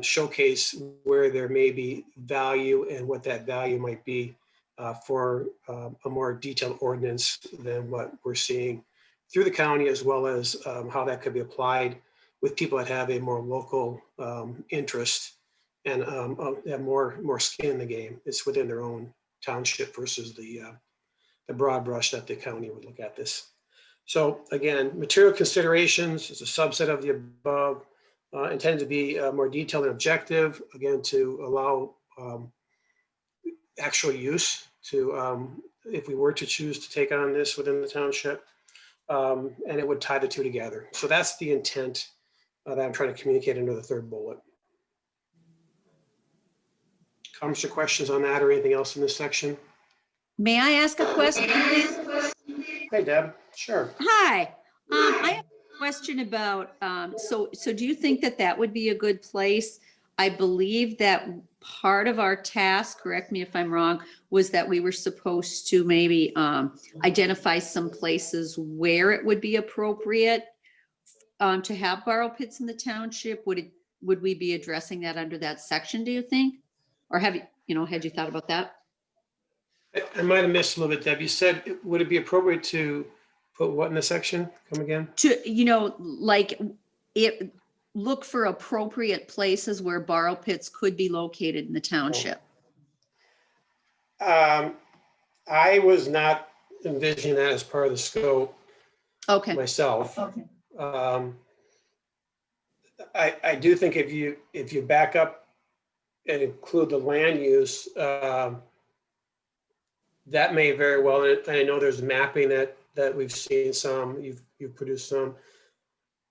showcase where there may be value and what that value might be for a more detailed ordinance than what we're seeing through the county, as well as how that could be applied with people that have a more local interest and have more skin in the game. It's within their own township versus the broad brush that the county would look at this. So again, material considerations is a subset of the above, intended to be more detailed and objective, again, to allow actual use to, if we were to choose to take on this within the township, and it would tie the two together. So that's the intent that I'm trying to communicate into the third bullet. Comments or questions on that or anything else in this section? May I ask a question, please? Hey, Deb, sure. Hi, I have a question about, so do you think that that would be a good place? I believe that part of our task, correct me if I'm wrong, was that we were supposed to maybe identify some places where it would be appropriate to have borrow pits in the township. Would we be addressing that under that section, do you think? Or have you, had you thought about that? I might have missed a little bit, Deb. You said, would it be appropriate to put what in the section? Come again? To, like look for appropriate places where borrow pits could be located in the township. I was not envisioning that as part of the scope Okay. myself. Okay. I do think if you back up and include the land use, that may very well, and I know there's mapping that we've seen some, you've produced some.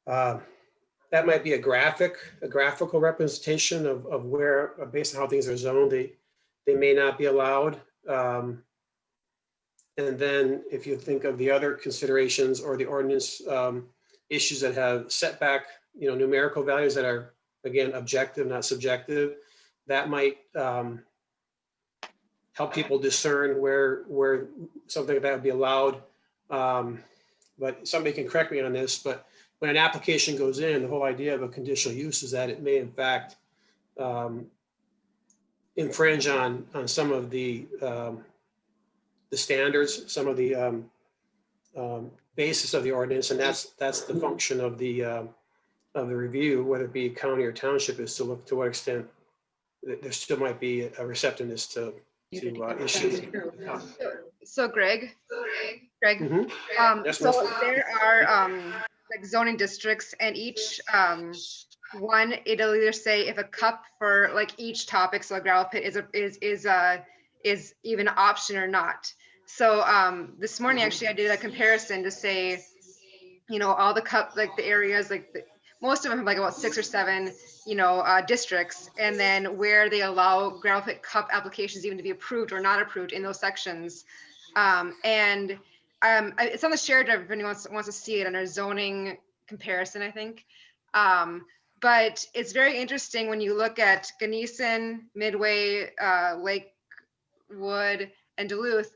That might be a graphical representation of where, based on how things are zoned, they may not be allowed. And then if you think of the other considerations or the ordinance issues that have setback, numerical values that are, again, objective, not subjective, that might help people discern where something like that would be allowed. But somebody can correct me on this, but when an application goes in, the whole idea of a conditional use is that it may in fact infringe on some of the standards, some of the basis of the ordinance, and that's the function of the review, whether it be county or township, is to look to what extent there still might be a receptiveness to issues. So Greg, Mhm. Yes, so Melissa? there are like zoning districts, and each one, it'll either say if a cup for like each topic, so a gravel pit is even an option or not. So this morning, actually, I did a comparison to say, all the cup, like the areas, like most of them have like about 6 or 7, districts, and then where they allow gravel pit cup applications even to be approved or not approved in those sections. It's on the shared drive if anyone wants to see it under zoning comparison, I think. But it's very interesting when you look at Gunnison, Midway, Lakewood, and Duluth.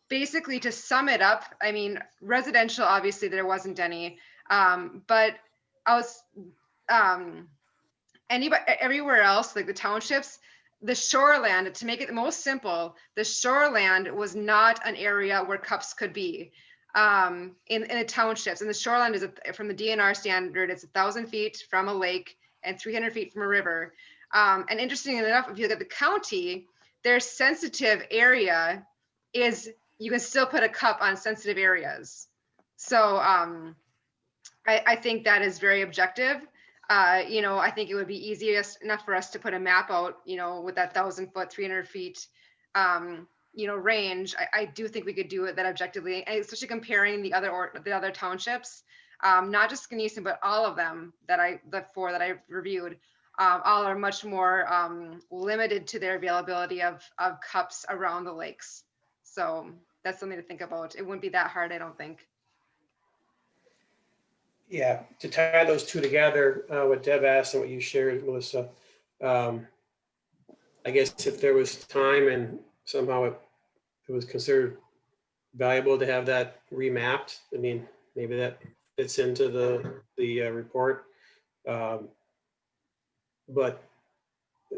Basically, to sum it up, I mean, residential, obviously there wasn't any, but I was everywhere else, like the townships, the shoreland, to make it the most simple, the shoreland was not an area where cups could be in the townships. And the shoreland is, from the DNR standard, it's 1,000 feet from a lake and 300 feet from a river. And interestingly enough, if you look at the county, their sensitive area is, you can still put a cup on sensitive areas. So I think that is very objective. I think it would be easiest enough for us to put a map out, with that 1,000 foot, 300 feet, range. I do think we could do it that objectively, and especially comparing the other townships, not just Gunnison, but all of them the 4 that I reviewed, all are much more limited to their availability of cups around the lakes. So that's something to think about. It wouldn't be that hard, I don't think. Yeah, to tie those two together, what Deb asked and what you shared, Melissa, I guess if there was time and somehow it was considered valuable to have that remapped, I mean, maybe that fits into the report. But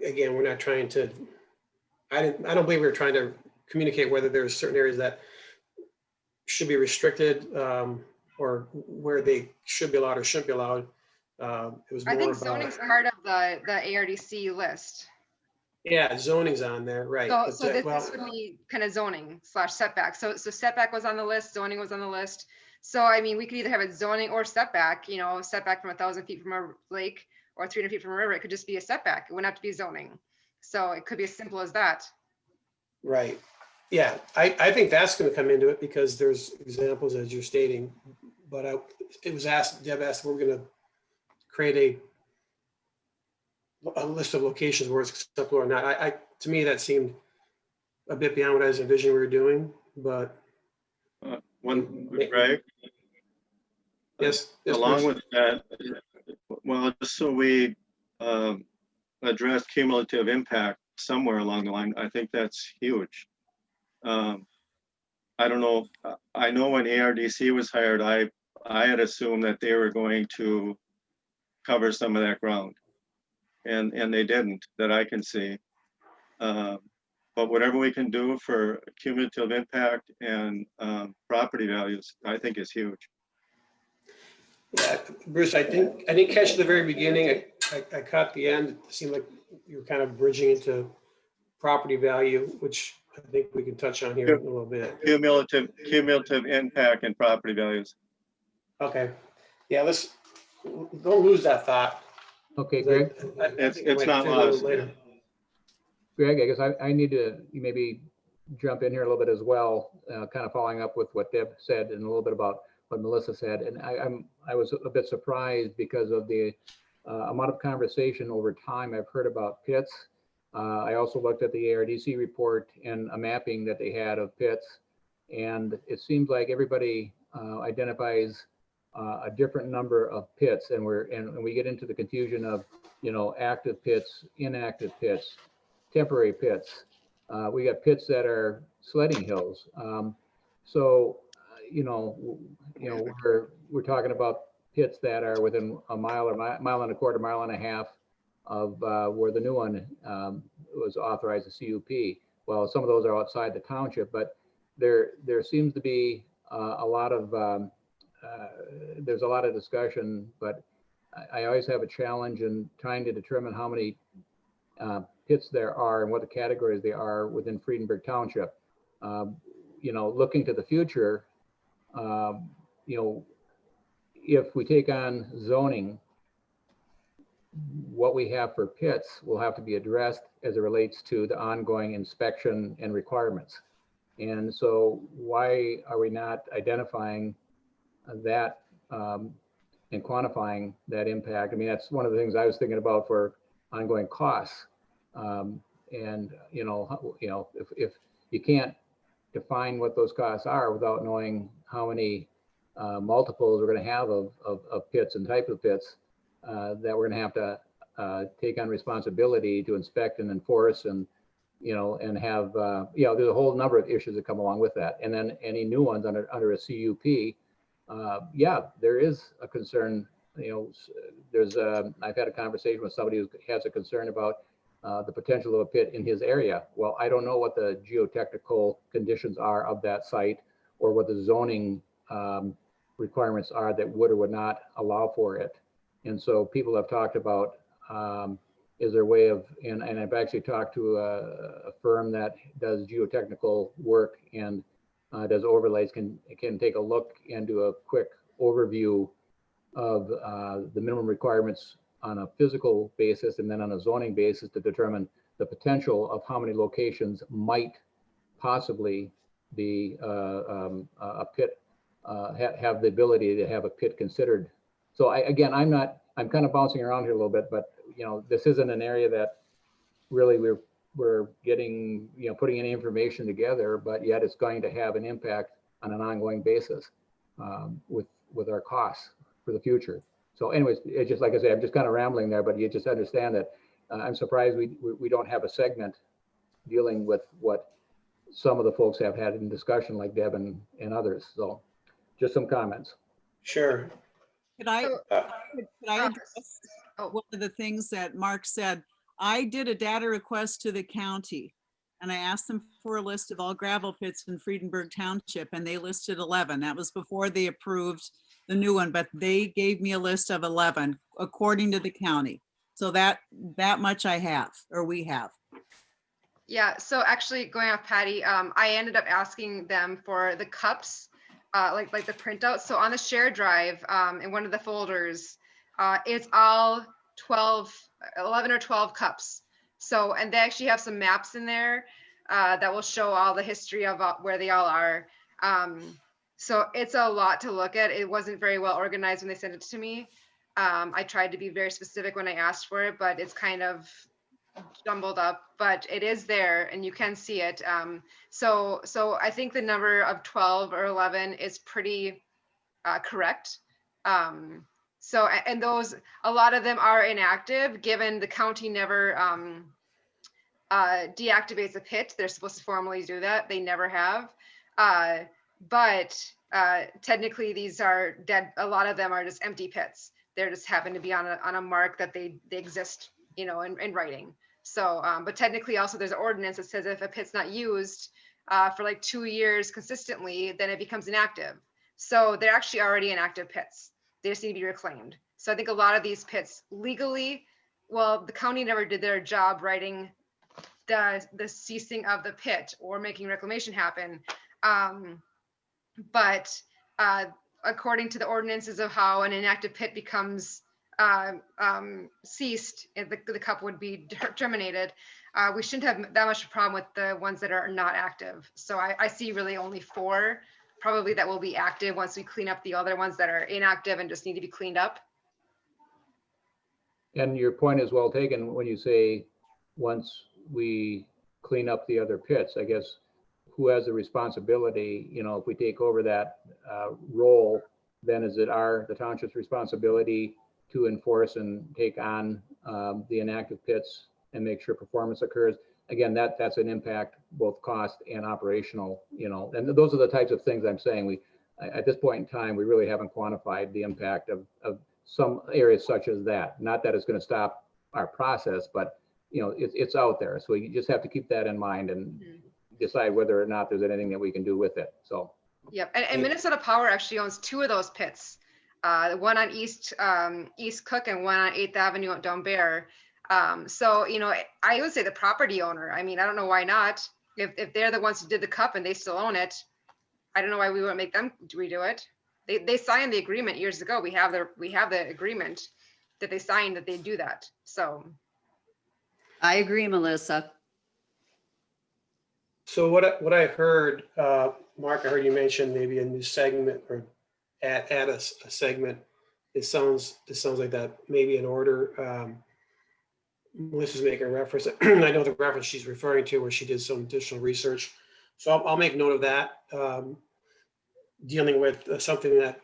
again, we're not trying to, I don't believe we're trying to communicate whether there's certain areas that should be restricted, or where they should be allowed or shouldn't be allowed. It was more I think about, zoning's part of the ARDC list. Yeah, zoning's on there, right. So, but, so this well, would be kind of zoning / setback. So setback was on the list, zoning was on the list. So I mean, we could either have it zoning or setback, setback from 1,000 feet from a lake or 300 feet from a river. It could just be a setback. It wouldn't have to be zoning. So it could be as simple as that. Right. Yeah, I think that's going to come into it because there's examples as you're stating. But it was asked, Deb asked, we're going to create a list of locations where it's acceptable or not. To me, that seemed a bit beyond what I was envisioning we were doing, but Greg, yes. along Bruce. with that, well, just so we address cumulative impact somewhere along the line, I think that's huge. I don't know. I know when ARDC was hired, I had assumed that they were going to cover some of that ground, and they didn't, that I can see. But whatever we can do for cumulative impact and property values, I think is huge. Yeah, Bruce, I didn't catch the very beginning. I caught the end. It seemed like you were kind of bridging into property value, which I think we can touch on here in a little bit. Cumulative impact and property values. Okay. Yeah, don't lose that thought. Okay, Greg, It's not lost. Later. Greg, I guess I need to maybe jump in here a little bit as well, kind of following up with what Deb said and a little bit about what Melissa said. And I was a bit surprised because of the amount of conversation over time I've heard about pits. I also looked at the ARDC report and a mapping that they had of pits. And it seems like everybody identifies a different number of pits, and we get into the confusion of, active pits, inactive pits, temporary pits. We got pits that are sledding hills. We're talking about pits that are within a mile or mile and a quarter, mile and a half of where the new one was authorized, the CUP. Well, some of those are outside the township, but there seems to be there's a lot of discussion, but I always have a challenge in trying to determine how many pits there are and what the categories they are within Friedenberg Township. Looking to the future, if we take on zoning, what we have for pits will have to be addressed as it relates to the ongoing inspection and requirements. And so why are we not identifying that and quantifying that impact? I mean, that's one of the things I was thinking about for ongoing costs. If you can't define what those costs are without knowing how many multiples we're going to have of pits and type of pits, that we're going to have to take on responsibility to inspect and enforce and have, there's a whole number of issues that come along with that. And then any new ones under a CUP, there is a concern. I've had a conversation with somebody who has a concern about the potential of a pit in his area. Well, I don't know what the geotechnical conditions are of that site or what the zoning requirements are that would or would not allow for it. And so people have talked about, is there a way of, and I've actually talked to a firm that does geotechnical work and does overlays, can take a look and do a quick overview of the minimum requirements on a physical basis and then on a zoning basis to determine the potential of how many locations might possibly be a pit, have the ability to have a pit considered. So I'm kind of bouncing around here a little bit, but this isn't an area that really we're getting, putting any information together, but yet it's going to have an impact on an ongoing basis with our costs for the future. So anyways, it's just like I say, I'm just kind of rambling there, but you just understand that I'm surprised we don't have a segment dealing with what some of the folks have had in discussion, like Deb and others. So just some comments. Sure. Could I Oh. address one of the things that Mark said? I did a data request to the county and I asked them for a list of all gravel pits in Friedenberg Township, and they listed 11. That was before they approved the new one, but they gave me a list of 11 according to the county. So that much I have, or we have. Yeah, so actually going off Patty, I ended up asking them for the cups, like the printout. So on the share drive, in one of the folders, it's all 11 or 12 cups. So, and they actually have some maps in there that will show all the history of where they all are. So it's a lot to look at. It wasn't very well organized when they sent it to me. I tried to be very specific when I asked for it, but it's kind of jumbled up, but it is there and you can see it. So I think the number of 12 or 11 is pretty correct. So, and those, a lot of them are inactive, given the county never deactivates a pit. They're supposed to formally do that. They never have. But technically these are dead. A lot of them are just empty pits. They're just happen to be on a mark that they exist, you know, in writing. So, but technically also there's an ordinance that says if a pit's not used for like 2 years consistently, then it becomes inactive. So they're actually already inactive pits. They just need to be reclaimed. So I think a lot of these pits legally, well, the county never did their job writing the ceasing of the pit or making reclamation happen. But according to the ordinances of how an inactive pit becomes ceased, the cup would be terminated. We shouldn't have that much problem with the ones that are not active. So I see really only 4 probably that will be active once we clean up the other ones that are inactive and just need to be cleaned up. And your point is well taken when you say, once we clean up the other pits, I guess, who has the responsibility, you know, if we take over that role, then is it the township's responsibility to enforce and take on the inactive pits and make sure performance occurs? Again, that's an impact, both cost and operational, you know, and those are the types of things I'm saying. At this point in time, we really haven't quantified the impact of some areas such as that. Not that it's going to stop our process, but you know, it's out there. So you just have to keep that in mind and decide whether or not there's anything that we can do with it. So. Yep, and Minnesota Power actually owns 2 of those pits. One on East Cook and one on 8th Avenue at Down Bear. So, you know, I would say the property owner, I mean, I don't know why not. If they're the ones who did the cup and they still own it, I don't know why we wouldn't make them redo it. They signed the agreement years ago. We have the agreement that they signed that they do that. So. I agree, Melissa. So what I heard, Mark, I heard you mention maybe a new segment or add a segment. It sounds like that maybe in order. Melissa's making a reference. I know the reference she's referring to where she did some additional research. So I'll make note of that. Dealing with something that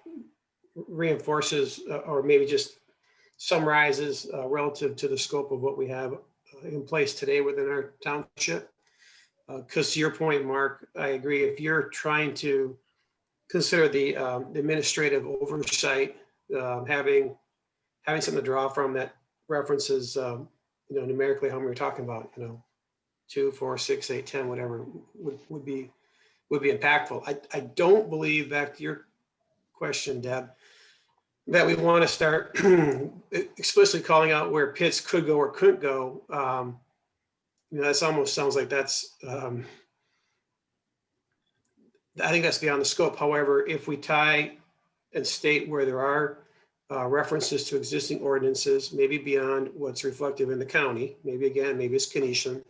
reinforces or maybe just summarizes relative to the scope of what we have in place today within our township. Because to your point, Mark, I agree. If you're trying to consider the administrative oversight, having something to draw from that references, you know, numerically how many we're talking about, you know, 2, 4, 6, 8, 10, whatever would be impactful. I don't believe, back to your question, Deb, that we want to start explicitly calling out where pits could go or couldn't go. You know, that's almost sounds like that's, I think that's beyond the scope. However, if we tie and state where there are references to existing ordinances, maybe beyond what's reflective in the county, maybe it's Kenetian,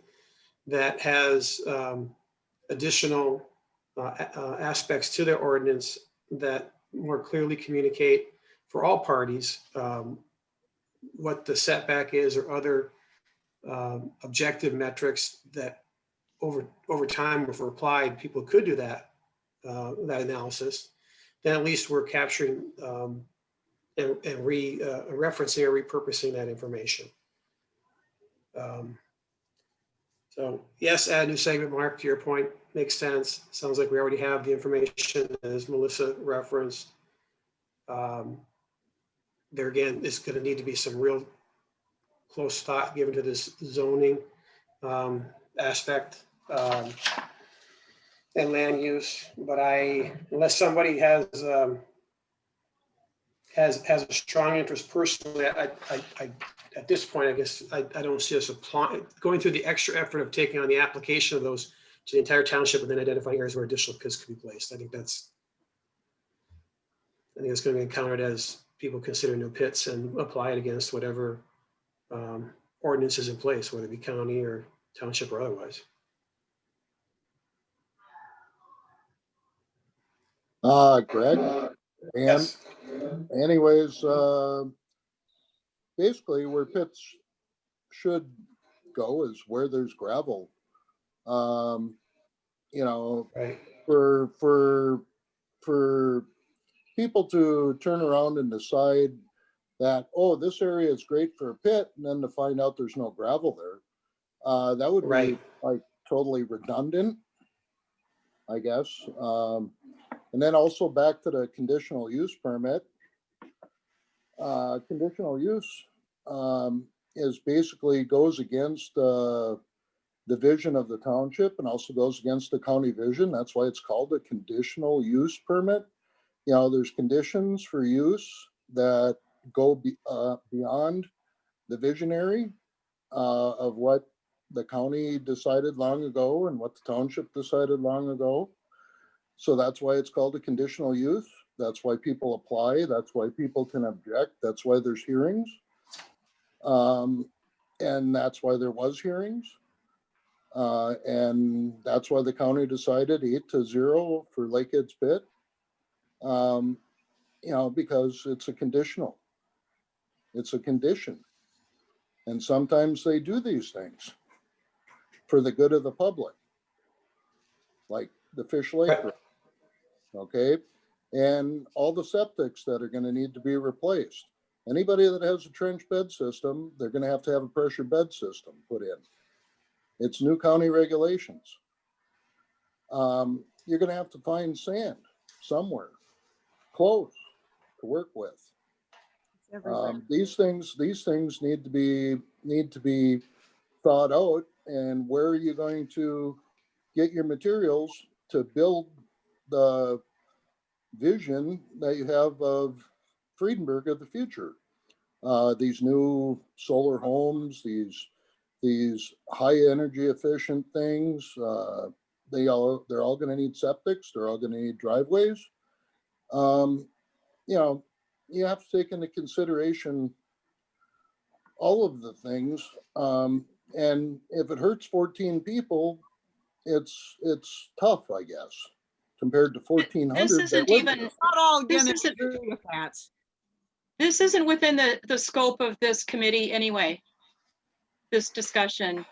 that has additional aspects to their ordinance that more clearly communicate for all parties what the setback is or other objective metrics that over time, if we're applied, people could do that analysis, then at least we're capturing and referencing or repurposing that information. So yes, add a new segment, Mark, to your point, makes sense. Sounds like we already have the information as Melissa referenced. There again, there's going to need to be some real close thought given to this zoning aspect and land use. But unless somebody has a strong interest personally, I at this point, I guess, I don't see us applying, going through the extra effort of taking on the application of those to the entire township and then identifying areas where additional pits could be placed. I think it's going to be encountered as people consider new pits and apply it against whatever ordinances in place, whether it be county or township or otherwise. Greg, and Yes. anyways, basically where pits should go is where there's gravel. You know, Right. for people to turn around and decide that, oh, this area is great for a pit, and then to find out there's no gravel there, that would be Right. like totally redundant, I guess. And then also back to the conditional use permit. Conditional use is basically goes against the vision of the township and also goes against the county vision. That's why it's called a conditional use permit. You know, there's conditions for use that go beyond the visionary of what the county decided long ago and what the township decided long ago. So that's why it's called a conditional use. That's why people apply. That's why people can object. That's why there's hearings. And that's why there was hearings. And that's why the county decided 8-0 for Lakehead's Pit. You know, because it's a conditional. It's a condition. And sometimes they do these things for the good of the public, like the Fish Lake. Right. Okay. And all the septics that are going to need to be replaced. Anybody that has a trench bed system, they're going to have a pressure bed system put in. It's new county regulations. You're going to have to find sand somewhere close to work with. These things need to be thought out. And where are you going to get your materials to build the vision that you have of Friedenberg of the future? These new solar homes, these high energy efficient things, they're all going to need septics. They're all going to need driveways. You know, you have to take into consideration all of the things. And if it hurts 14 people, it's tough, I guess, compared to 1,400. This isn't even, Not all This gonna isn't- agree with that. this isn't within the scope of this committee anyway, this discussion.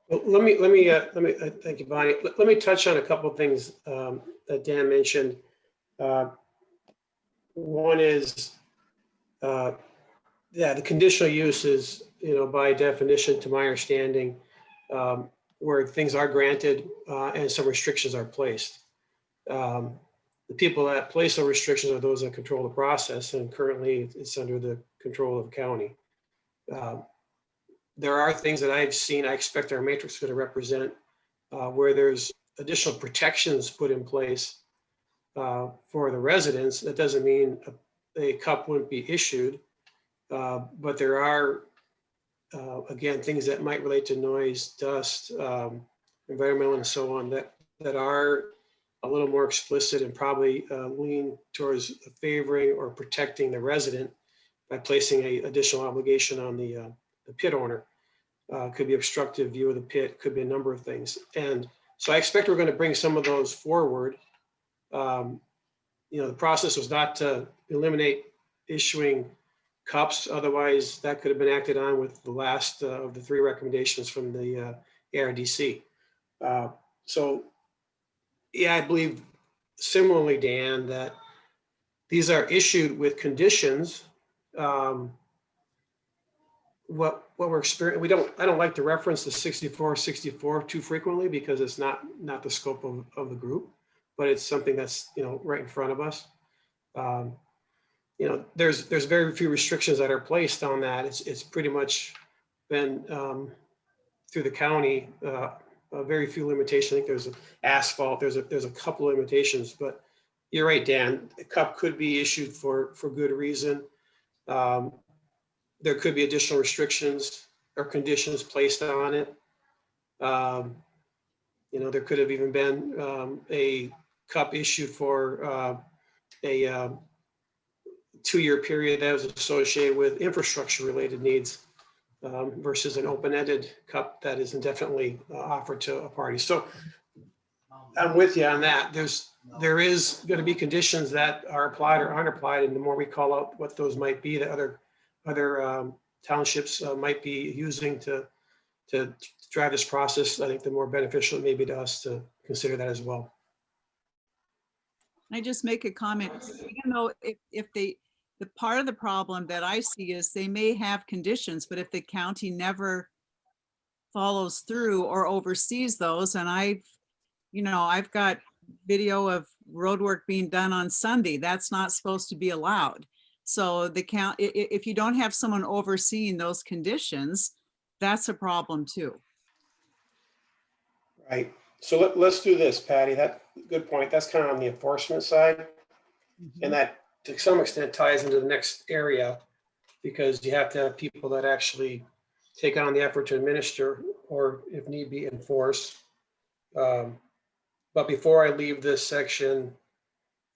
Well, thank you, Bonnie. Let me touch on a couple of things that Dan mentioned. One is, the conditional use is, you know, by definition, to my understanding, where things are granted and some restrictions are placed. The people that place those restrictions are those that control the process, and currently it's under the control of the county. There are things that I've seen, I expect our matrix is going to represent, where there's additional protections put in place for the residents. That doesn't mean a cup wouldn't be issued, but there are, again, things that might relate to noise, dust, environmental and so on that are a little more explicit and probably lean towards favoring or protecting the resident by placing a additional obligation on the pit owner. Could be obstructive view of the pit, could be a number of things. And so I expect we're going to bring some of those forward. You know, the process was not to eliminate issuing cups. Otherwise, that could have been acted on with the last of the 3 recommendations from the ARDC. So, yeah, I believe similarly, Dan, that these are issued with conditions. What we're experiencing, I don't like to reference the 64 too frequently because it's not the scope of the group, but it's something that's, you know, right in front of us. You know, there's very few restrictions that are placed on that. It's pretty much been through the county, very few limitations. I think there's asphalt, there's a couple of limitations, but you're right, Dan, a cup could be issued for good reason. there could be additional restrictions or conditions placed on it. You know, there could have even been a cup issued for a 2-year period that was associated with infrastructure-related needs versus an open-ended cup that is indefinitely offered to a party. So I'm with you on that. There is going to be conditions that are applied or aren't applied, and the more we call out what those might be, that other townships might be using to drive this process, I think the more beneficial it may be to us to consider that as well. I just make a comment, even though if the part of the problem that I see is they may have conditions, but if the county never follows through or oversees those, and I've got video of road work being done on Sunday, that's not supposed to be allowed. So if you don't have someone overseeing those conditions, that's a problem too. Right. So let's do this, Patty. Good point. That's kind of on the enforcement side. And that to some extent ties into the next area, because you have to have people that actually take on the effort to administer or if need be enforce. But before I leave this section,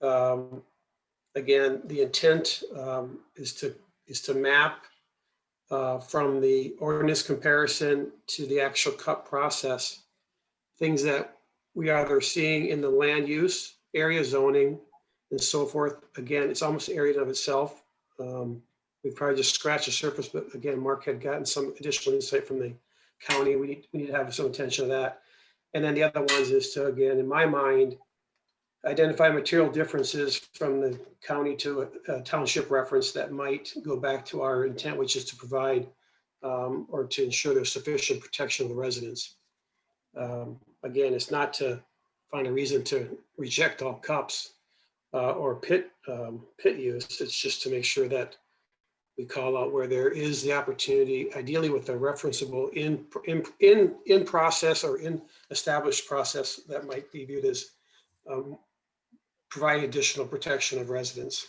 again, the intent is to map from the ordinance comparison to the actual cup process, things that we are either seeing in the land use, area zoning, and so forth. Again, it's almost an area in of itself. We've probably just scratched the surface, but again, Mark had gotten some additional insight from the county. We need to have some attention to that. And then the other ones is to, again, in my mind, identify material differences from the county to a township reference that might go back to our intent, which is to provide or to ensure there's sufficient protection of the residents. Again, it's not to find a reason to reject all cups or pit use. It's just to make sure that we call out where there is the opportunity, ideally with a referenceable in process or in established process that might be viewed as providing additional protection of residents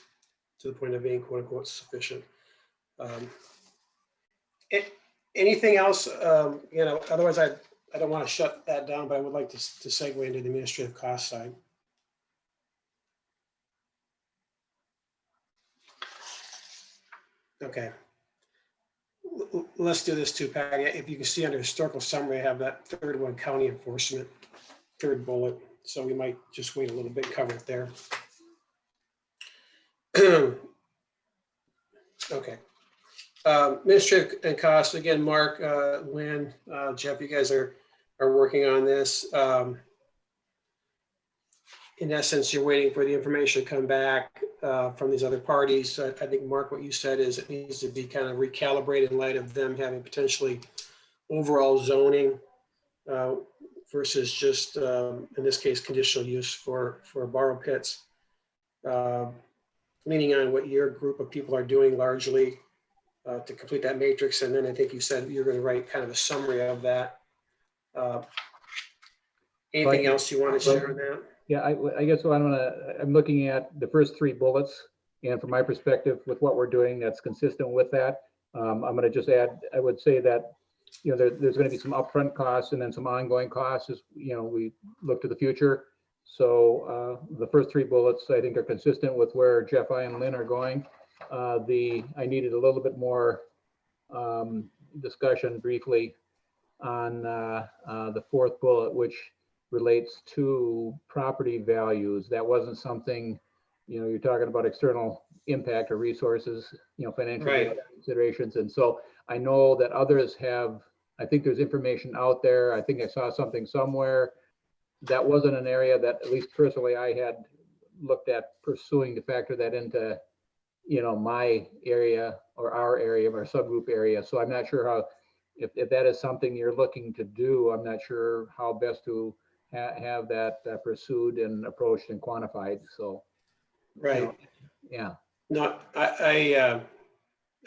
to the point of being quote unquote sufficient. Anything else? Otherwise I don't want to shut that down, but I would like to segue into the administrative cost side. Okay. Let's do this too, Patty. If you can see under historical summary, I have that third one, county enforcement, third bullet. So we might just wait a little bit, cover it there. Okay. Administrative and costs, again, Mark, Lynn, Jeff, you guys are working on this. In essence, you're waiting for the information to come back from these other parties. I think, Mark, what you said is it needs to be kind of recalibrated in light of them having potentially overall zoning versus just, in this case, conditional use for borrow pits. Leaning on what your group of people are doing largely to complete that matrix. And then I think you said you're going to write kind of a summary of that. Anything else you want to share on that? Yeah, I guess what I'm looking at the first 3 bullets, and from my perspective with what we're doing, that's consistent with that. I'm going to just add, I would say that, there's going to be some upfront costs and then some ongoing costs as, we look to the future. So the first 3 bullets, I think, are consistent with where Jeff, I, and Lynn are going. I needed a little bit more discussion briefly on the 4th bullet, which relates to property values. That wasn't something, you're talking about external impact or resources, financial considerations. And so I know that others have, I think there's information out there. I think I saw something somewhere. That wasn't an area that, at least personally, I had looked at pursuing to factor that into, my area or our area, our subgroup area. So I'm not sure how, if that is something you're looking to do, I'm not sure how best to have that pursued and approached and quantified. So, right. Yeah. No, I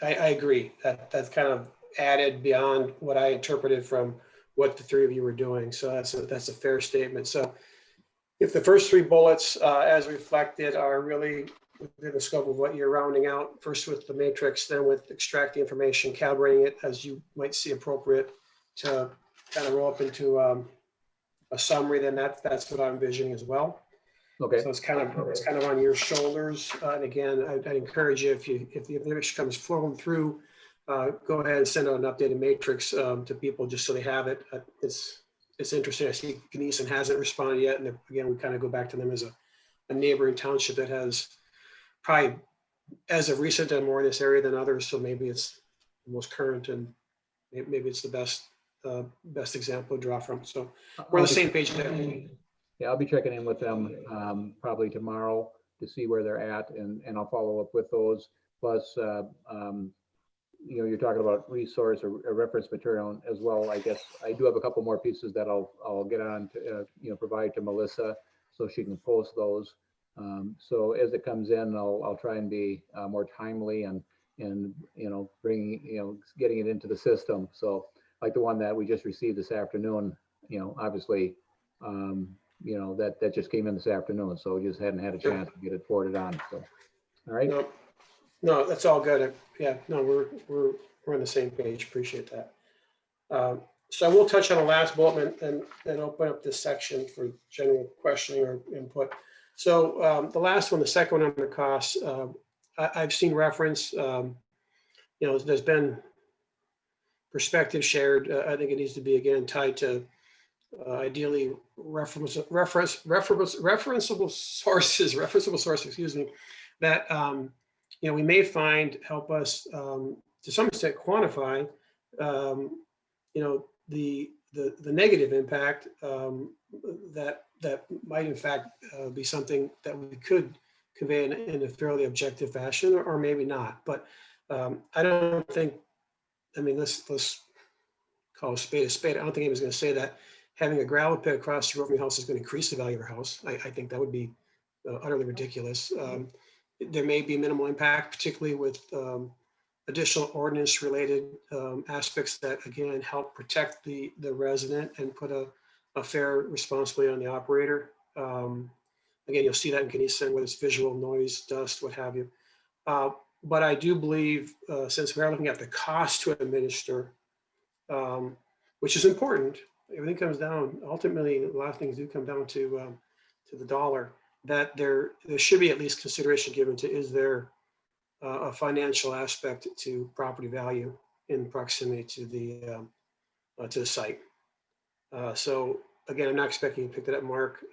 agree. That's kind of added beyond what I interpreted from what the 3 of you were doing. So that's a fair statement. So if the first 3 bullets, as reflected, are really within the scope of what you're rounding out, first with the matrix, then with extract the information, calibrating it as you might see appropriate to kind of roll up into a summary, then that's what I'm envisioning as well. Okay, So it's kind of on your shoulders. And again, I'd encourage you, if the information comes flowing through, go ahead and send out an updated matrix to people just so they have it. It's interesting. I see Gneeson hasn't responded yet. And again, we kind of go back to them as a neighboring township that has probably, as of recent, done more in this area than others. So maybe it's the most current and maybe it's the best example to draw from. So we're on the same page there. yeah, I'll be checking in with them probably tomorrow to see where they're at, and I'll follow up with those. Plus, you know, you're talking about resource or reference material as well. I guess I do have a couple more pieces that I'll get on to, you know, provide to Melissa so she can post those. So as it comes in, I'll try and be more timely and you know, bringing, you know, getting it into the system. So like the one that we just received this afternoon, you know, obviously, you know, that just came in this afternoon, so we just hadn't had a chance to get it forwarded on. So, all right. No, that's all good. Yeah, no, we're on the same page. Appreciate that. So I will touch on the last bullet and open up this section for general questioning or input. So the last one, the second one under costs, I've seen reference, you know, there's been perspective shared. I think it needs to be again tied to ideally referenceable sources, excuse me, that you know, we may find help us to some extent quantify you know, the negative impact that might in fact be something that we could convey in a fairly objective fashion, or maybe not. But I don't think, I mean, let's call a spade a spade. I don't think anyone's going to say that having a gravel pit across the road from your house is going to increase the value of your house. I think that would be utterly ridiculous. There may be minimal impact, particularly with additional ordinance related aspects that again help protect the resident and put a fair responsibility on the operator. Again, you'll see that in Gneeson, whether it's visual, noise, dust, what have you. But I do believe, since we are looking at the cost to administer, which is important, everything comes down, ultimately, a lot of things do come down to the dollar, that there should be at least consideration given to, is there a financial aspect to property value in proximity to the site. So again, I'm not expecting you to pick that up, Mark.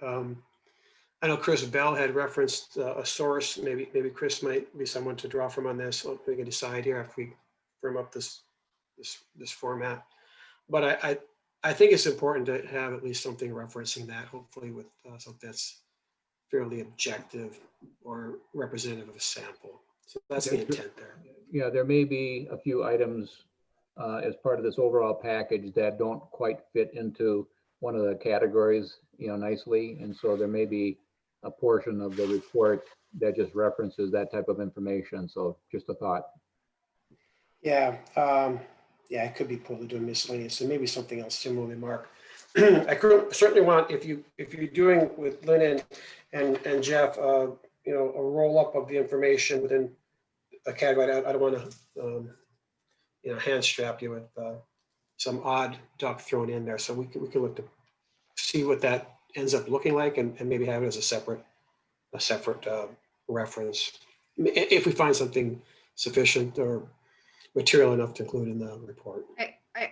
I know Chris Bell had referenced a source. Maybe Chris might be someone to draw from on this. So we can decide here after we firm up this format. But I think it's important to have at least something referencing that, hopefully with something that's fairly objective or representative of a sample. So that's the intent there. Yeah, there may be a few items as part of this overall package that don't quite fit into one of the categories, you know, nicely. And so there may be a portion of the report that just references that type of information. So just a thought. Yeah, yeah, it could be pulled into a miscellaneous, and maybe something else similarly, Mark. I could certainly want, if you're doing with Lynn and Jeff, you know, a roll up of the information within a category. I don't want to, you know, hand strap you with some odd duck thrown in there. So we can look to see what that ends up looking like, and maybe have it as a separate reference if we find something sufficient or material enough to include in the report.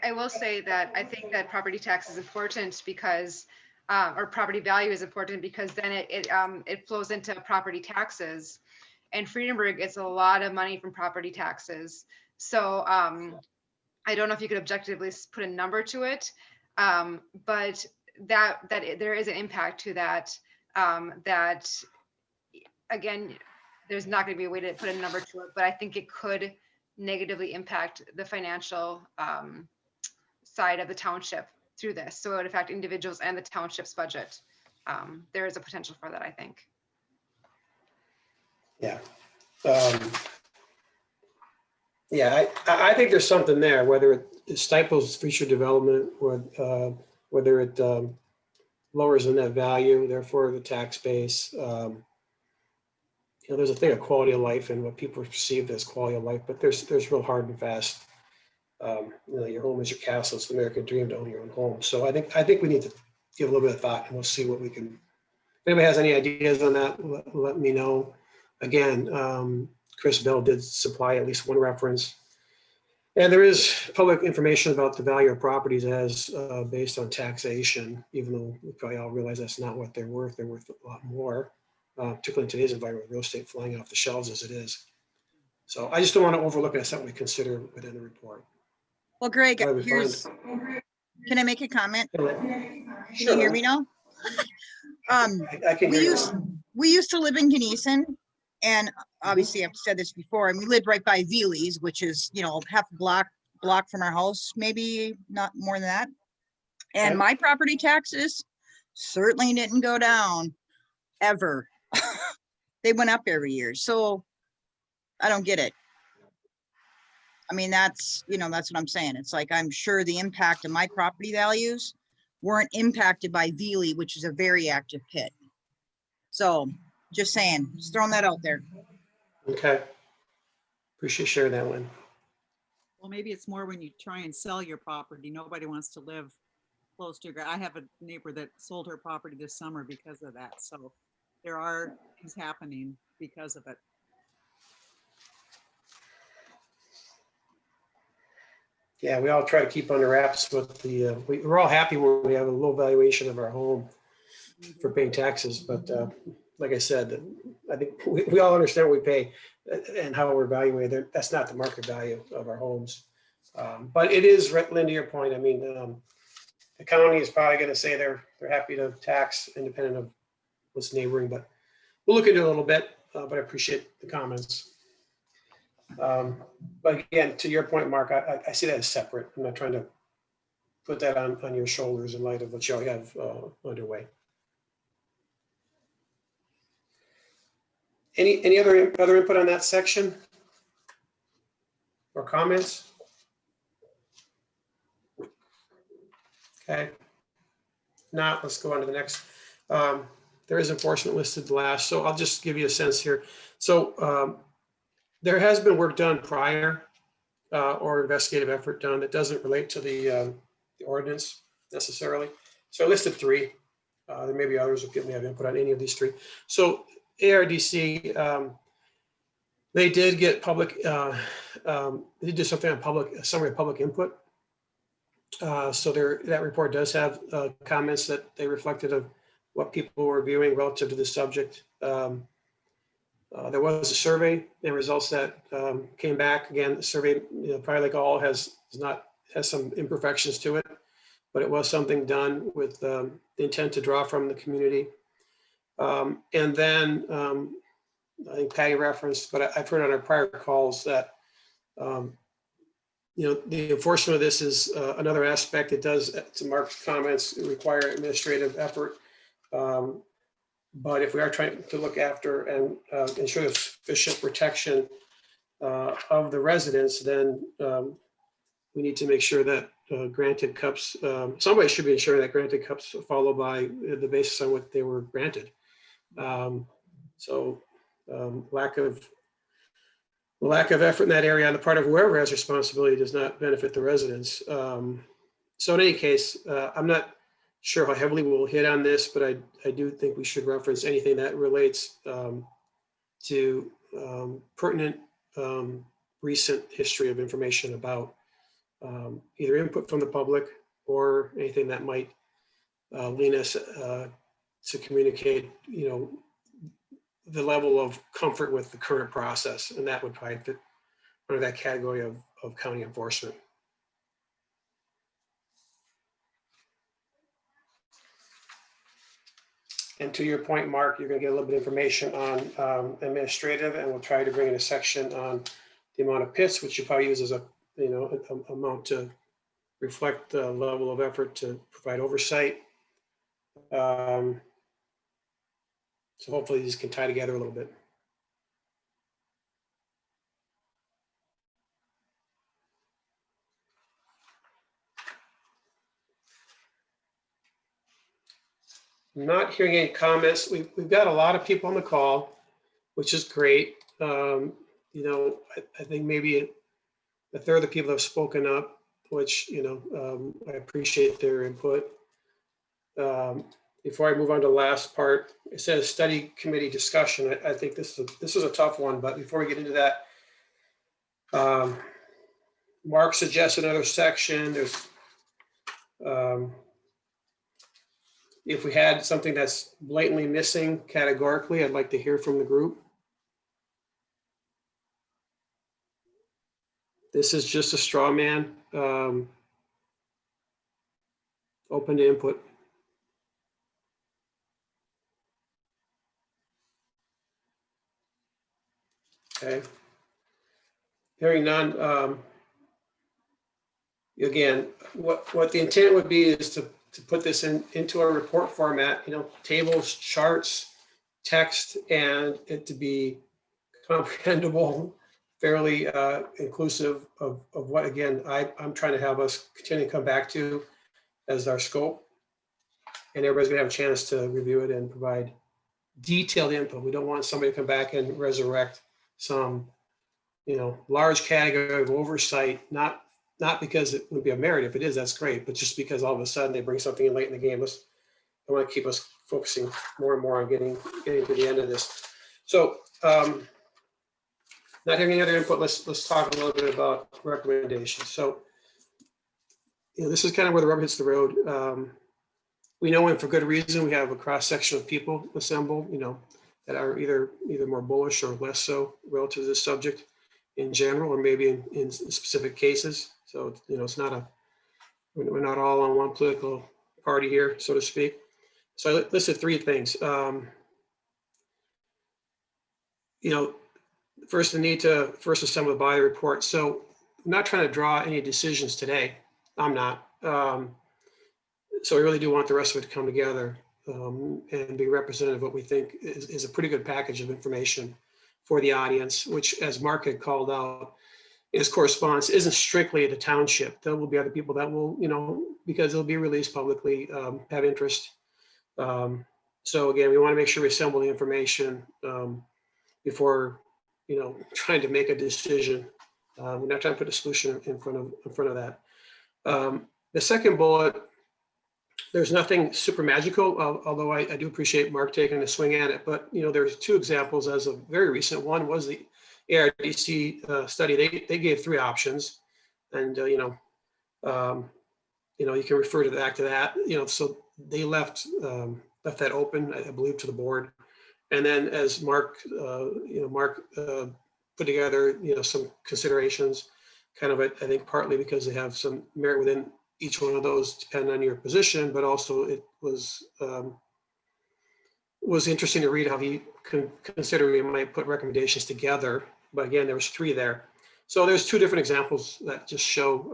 I will say that I think that property tax is important because, or property value is important because then it flows into property taxes, and Friedenberg gets a lot of money from property taxes. So I don't know if you could objectively put a number to it, but that there is an impact to that. That again, there's not going to be a way to put a number to it, but I think it could negatively impact the financial side of the township through this. So it would affect individuals and the township's budget. There is a potential for that, I think. Yeah. Yeah, I think there's something there, whether it stifles future development or whether it lowers the net value, therefore the tax base. there's a thing of quality of life and what people perceive as quality of life, but there's real hard and fast. Your home is your castle. It's the American dream to own your own home. So I think we need to give a little bit of thought, and we'll see what we can. If anybody has any ideas on that, let me know. Again, Chris Bell did supply at least one reference. And there is public information about the value of properties as based on taxation, even though we probably all realize that's not what they're worth. They're worth a lot more, particularly in today's environment, real estate flying off the shelves as it is. So I just don't want to overlook it as something we consider within the report. Well, Greg, Where we find- can I make a comment? Sure. Can you hear me now? I can hear you. We used to live in Geneson, and obviously I've said this before, and we lived right by Veely's, which is, half a block from our house, maybe not more than that. And Okay. my property taxes certainly didn't go down ever. They went up every year. So I don't get it. I mean, that's what I'm saying. It's like, I'm sure the impact of my property values weren't impacted by Veely, which is a very active pit. So just saying, just throwing that out there. Okay. Appreciate sharing that, Lynn. Well, maybe it's more when you try and sell your property. Nobody wants to live close to I have a neighbor that sold her property this summer because of that. So there are things happening because of it. Yeah, we all try to keep under wraps with the, we're all happy when we have a low valuation of our home for paying taxes. But like I said, I think we all understand what we pay and how we're evaluated. That's not the market value of our homes. But it is, Lynn, to your point, I mean, the county is probably going to say they're happy to tax independent of what's neighboring, but we'll look into it a little bit, but I appreciate the comments. But again, to your point, Mark, I see that as separate. I'm not trying to put that on your shoulders in light of what you already have underway. Any other input on that section or comments? Okay. Not, let's go on to the next. There is enforcement listed last, so I'll just give you a sense here. So there has been work done prior or investigative effort done that doesn't relate to the ordinance necessarily. So I listed 3. There may be others who may have input on any of these 3. So ARDC, they did get public, they did do something on public, summary of public input. So that report does have comments that they reflected of what people were viewing relative to the subject. There was a survey and results that came back. Again, the survey, probably like all has some imperfections to it, but it was something done with the intent to draw from the community. And then I think Patty referenced, but I've heard on our prior calls that the enforcement of this is another aspect. It does, to Mark's comments, require administrative effort. But if we are trying to look after and ensure the sufficient protection of the residents, then we need to make sure that granted cups, somebody should be ensuring that granted cups follow by the basis on what they were granted. So lack of effort in that area on the part of whoever has responsibility does not benefit the residents. So in any case, I'm not sure how heavily we'll hit on this, but I do think we should reference anything that relates to pertinent recent history of information about either input from the public or anything that might lean us to communicate, the level of comfort with the current process. And that would probably fit under that category of county enforcement. And to your point, Mark, you're going to get a little bit of information on administrative, and we'll try to bring in a section on the amount of pits, which you probably use as a amount to reflect the level of effort to provide oversight. So hopefully these can tie together a little bit. I'm not hearing any comments. We've got a lot of people on the call. which is great. You know, I think maybe a third of the people have spoken up, which, you know, I appreciate their input. Before I move on to the last part, it says study committee discussion. I think this is a tough one, but before we get into that, Mark suggests another section. There's, if we had something that's blatantly missing categorically, I'd like to hear from the group. This is just a straw man, open to input. Okay. Hearing none. Again, what the intent would be is to put this into a report format, you know, tables, charts, text, and it to be comprehensible, fairly inclusive of what, again, I'm trying to have us continue to come back to as our scope. And everybody's gonna have a chance to review it and provide detailed input. We don't want somebody to come back and resurrect some, you know, large category of oversight, not because it would be a merit. If it is, that's great, but just because all of a sudden they bring something in late in the game. I want to keep us focusing more and more on getting to the end of this. So not having any other input, let's talk a little bit about recommendations. So, you know, this is kind of where the rubber hits the road. We know, and for good reason, we have a cross section of people assembled, you know, that are either more bullish or less so relative to this subject in general, or maybe in specific cases. So, you know, it's not we're not all on one political party here, so to speak. So I listed three things. You know, first, the need to first assemble the body report. So I'm not trying to draw any decisions today. I'm not. So I really do want the rest of it to come together and be representative of what we think is a pretty good package of information for the audience, which, as Mark had called out, his correspondence isn't strictly the township. There will be other people that will, you know, because it'll be released publicly, have interest. So again, we want to make sure we assemble the information before, you know, trying to make a decision. We're not trying to put a solution in front of that. The second bullet, there's nothing super magical, although I do appreciate Mark taking a swing at it. But, you know, there's two examples as of very recent. One was the ARDC study. They gave three options, and you know, you can refer to that. You know, so they left that open, I believe, to the board. And then, as Mark, Mark put together, you know, some considerations, kind of, I think, partly because they have some merit within each one of those, depending on your position, but also it was interesting to read how he considered we might put recommendations together. But again, there was three there. So there's two different examples that just show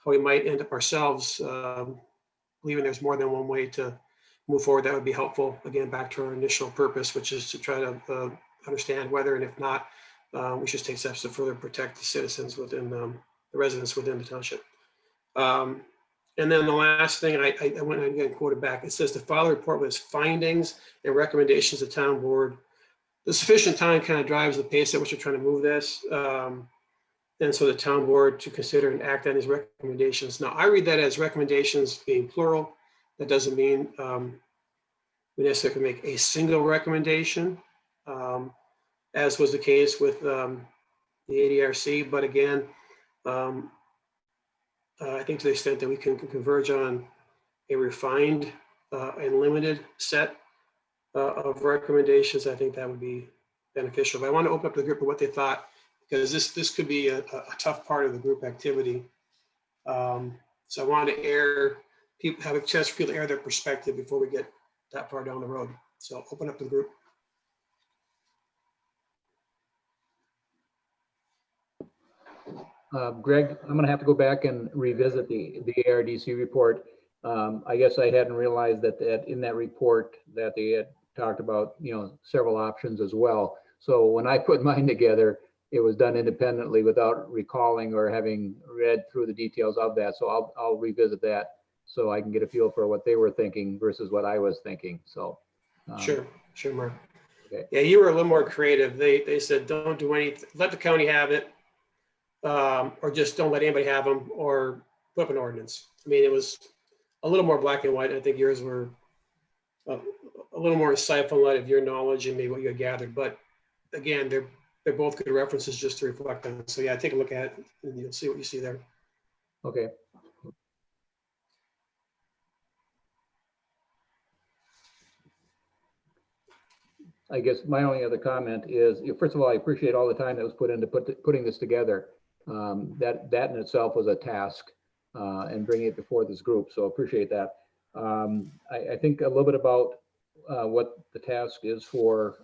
how we might end up ourselves believing there's more than one way to move forward. That would be helpful. Again, back to our initial purpose, which is to try to understand whether, and if not, we should take steps to further protect the citizens within the residents within the township. And then the last thing, I went and again quoted back. It says to file a report with its findings and recommendations to town board. The sufficient time kind of drives the pace at which we're trying to move this. And so the town board to consider and act on these recommendations. Now, I read that as recommendations being plural. That doesn't mean we necessarily can make a single recommendation, as was the case with the ADRC. But again, I think to the extent that we can converge on a refined and limited set of recommendations, I think that would be beneficial. But I want to open up the group of what they thought, because this could be a tough part of the group activity. So I wanted to have a chance for people to air their perspective before we get that far down the road. So open up the group. Greg, I'm going to have to go back and revisit the ARDC report. I guess I hadn't realized that in that report that they had talked about, you know, several options as well. So when I put mine together, it was done independently without recalling or having read through the details of that. So I'll revisit that so I can get a feel for what they were thinking versus what I was thinking. So Sure, Mark. Yeah, you were a little more creative. They said, don't do anything, let the county have it. Or just don't let anybody have them, or put up an ordinance. I mean, it was a little more black and white. I think yours were a little more insightful in light of your knowledge and maybe what you had gathered. But again, they're both good references just to reflect on. So yeah, take a look at it and you'll see what you see there. Okay. I guess my only other comment is, first of all, I appreciate all the time that was put into putting this together. That in itself was a task, and bringing it before this group. So appreciate that. I think a little bit about what the task is for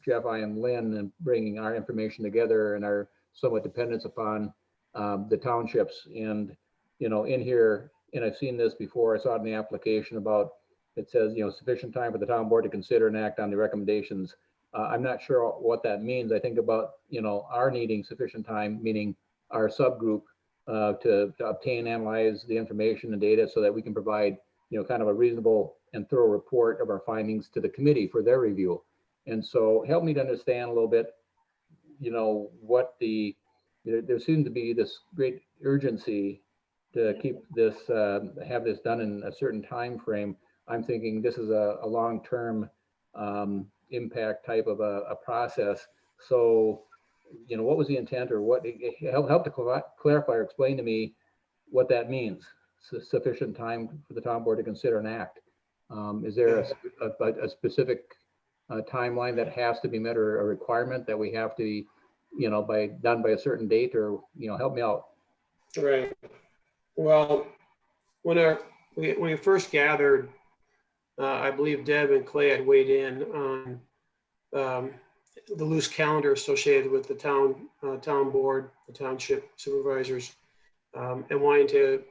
Jeff, I, and Lynn, and bringing our information together and our somewhat dependence upon the townships. And, in here, and I've seen this before, I saw it in the application about, it says, sufficient time for the town board to consider and act on the recommendations. I'm not sure what that means. I think about, our needing sufficient time, meaning our subgroup, to obtain, analyze the information and data so that we can provide, kind of a reasonable and thorough report of our findings to the committee for their review. And so help me to understand a little bit, what there seems to be this great urgency to keep this, have this done in a certain time frame. I'm thinking this is a long-term impact type of a process. So, what was the intent, or what, help to clarify or explain to me what that means, sufficient time for the town board to consider and act. Is there a specific timeline that has to be met, or a requirement that we have to be, done by a certain date, or, help me out. Right. Well, when we first gathered, I believe Deb and Clay had weighed in on the loose calendar associated with the town board, the township supervisors, and wanting to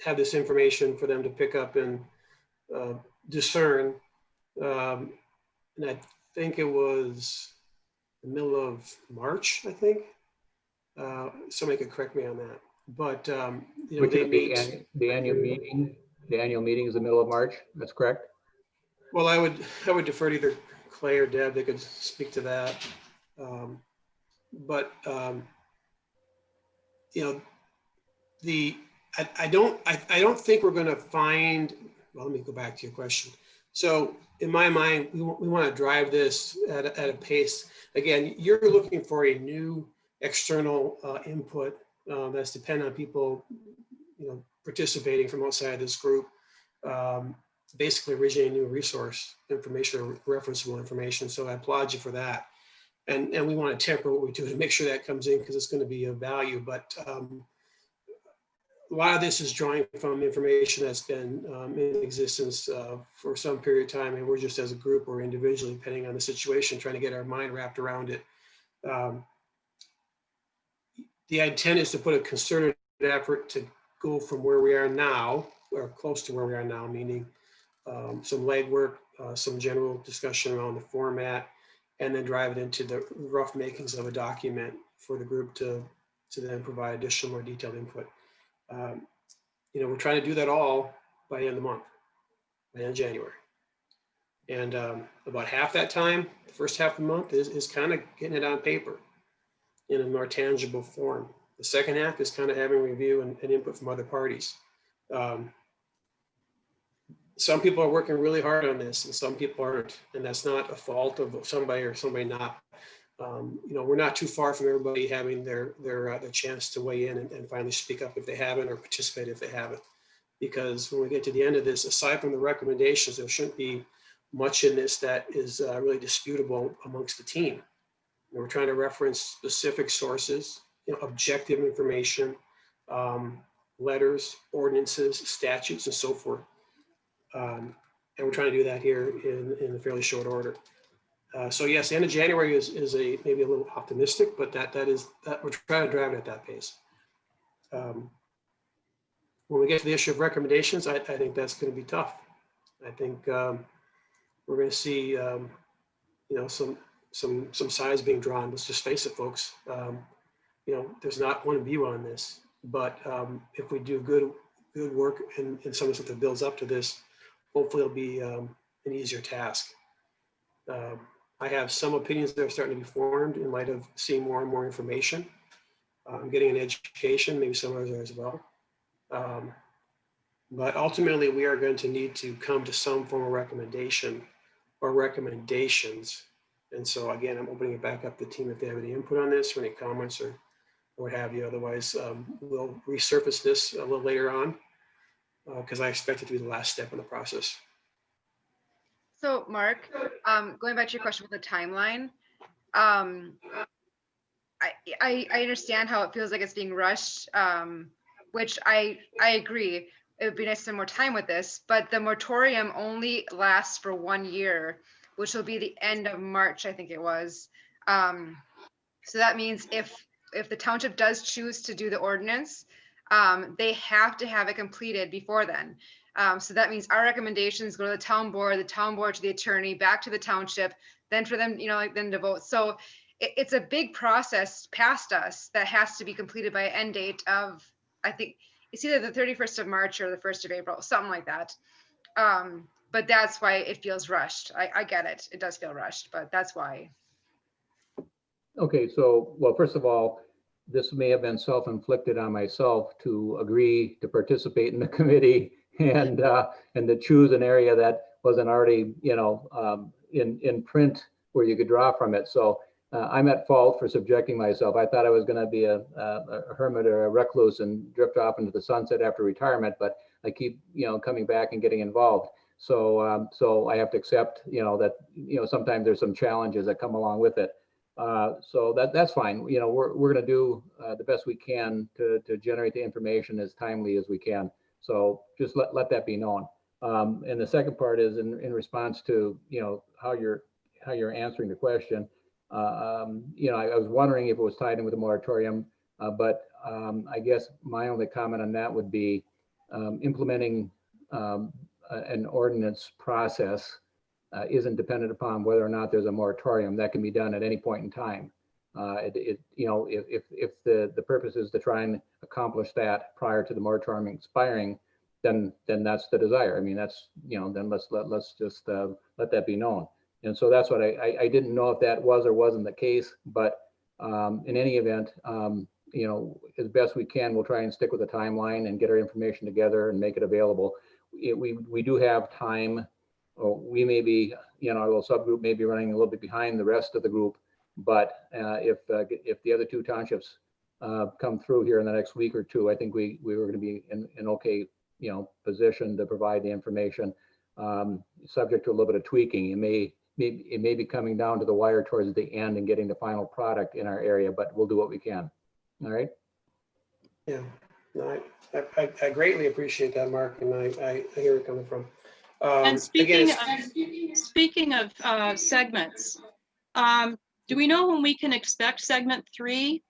have this information for them to pick up and discern. And I think it was the middle of March, I think. Somebody could correct me on that. But they meet. The annual meeting. The annual meeting is the middle of March. That's correct. Well, I would defer to either Clay or Deb. They could speak to that. I don't think we're going to find. Well, let me go back to your question. So in my mind, we want to drive this at a pace. Again, you're looking for a new external input that's dependent on people, participating from outside this group, basically originating new resource information or referenceable information. So I applaud you for that. And we want to temper what we do to make sure that comes in, because it's going to be of value. But a lot of this is drawing from information that's been in existence for some period of time. And we're just, as a group or individually, depending on the situation, trying to get our mind wrapped around it. The intent is to put a concerted effort to go from where we are now, or close to where we are now, meaning some legwork, some general discussion around the format, and then drive it into the rough makings of a document for the group to then provide additional, more detailed input. We're trying to do that all by the end of the month, by the end of January. And about half that time, the first half of the month, is kind of getting it on paper in a more tangible form. The second half is kind of having review and input from other parties. Some people are working really hard on this and some people aren't, and that's not a fault of somebody or somebody not. We're not too far from everybody having their chance to weigh in and finally speak up if they haven't, or participate if they haven't. Because when we get to the end of this, aside from the recommendations, there shouldn't be much in this that is really disputable amongst the team. We're trying to reference specific sources, objective information, letters, ordinances, statutes, and so forth. And we're trying to do that here in a fairly short order. So yes, the end of January is maybe a little optimistic, but that we're trying to drive it at that pace. When we get to the issue of recommendations, I think that's going to be tough. I think we're going to see some sides being drawn. Let's just face it, folks. There's not one view on this, but if we do good work and some of the stuff that builds up to this, hopefully it'll be an easier task. I have some opinions that are starting to be formed in light of seeing more and more information. I'm getting an education, maybe some others are as well. But ultimately, we are going to need to come to some form of recommendation or recommendations. And so again, I'm opening it back up to the team if they have any input on this or any comments or what have you. Otherwise, we'll resurface this a little later on because I expect it to be the last step in the process. So Mark, going back to your question about the timeline, I understand how it feels like it's being rushed, which I agree. It would be nice to spend more time with this, but the moratorium only lasts for 1 year, which will be the end of March, I think it was. So that means if the township does choose to do the ordinance, they have to have it completed before then. So that means our recommendations go to the town board to the attorney, back to the township, then for them, then to vote. So it's a big process past us that has to be completed by an end date of, I think it's either the 31st of March or the 1st of April, something like that. But that's why it feels rushed. I get it. It does feel rushed, but that's why. Okay, so, well, first of all, this may have been self-inflicted on myself to agree to participate in the committee and to choose an area that wasn't already, in print where you could draw from it. So I'm at fault for subjecting myself. I thought I was going to be a hermit or a recluse and drift off into the sunset after retirement, but I keep, coming back and getting involved. So so I have to accept, that, sometimes there's some challenges that come along with it. So that's fine. We're going to do the best we can to generate the information as timely as we can. So just let that be known. And the second part is in response to, how you're answering the question. I was wondering if it was tied in with the moratorium, but I guess my only comment on that would be implementing an ordinance process isn't dependent upon whether or not there's a moratorium. That can be done at any point in time. If the purpose is to try and accomplish that prior to the moratorium expiring, then that's the desire. I mean, that's, then let's just let that be known. And so that's what I didn't know if that was or wasn't the case, but in any event, as best we can, we'll try and stick with the timeline and get our information together and make it available. We do have time. We may be, our little subgroup may be running a little bit behind the rest of the group, but if the other two townships come through here in the next week or two, I think we were going to be in an okay, position to provide the information, subject to a little bit of tweaking. It may be coming down to the wire towards the end and getting the final product in our area, but we'll do what we can. All right. Yeah, no, I greatly appreciate that, Mark, and I hear where you're coming from. And Again, speaking of segments, do we know when we can expect segment 3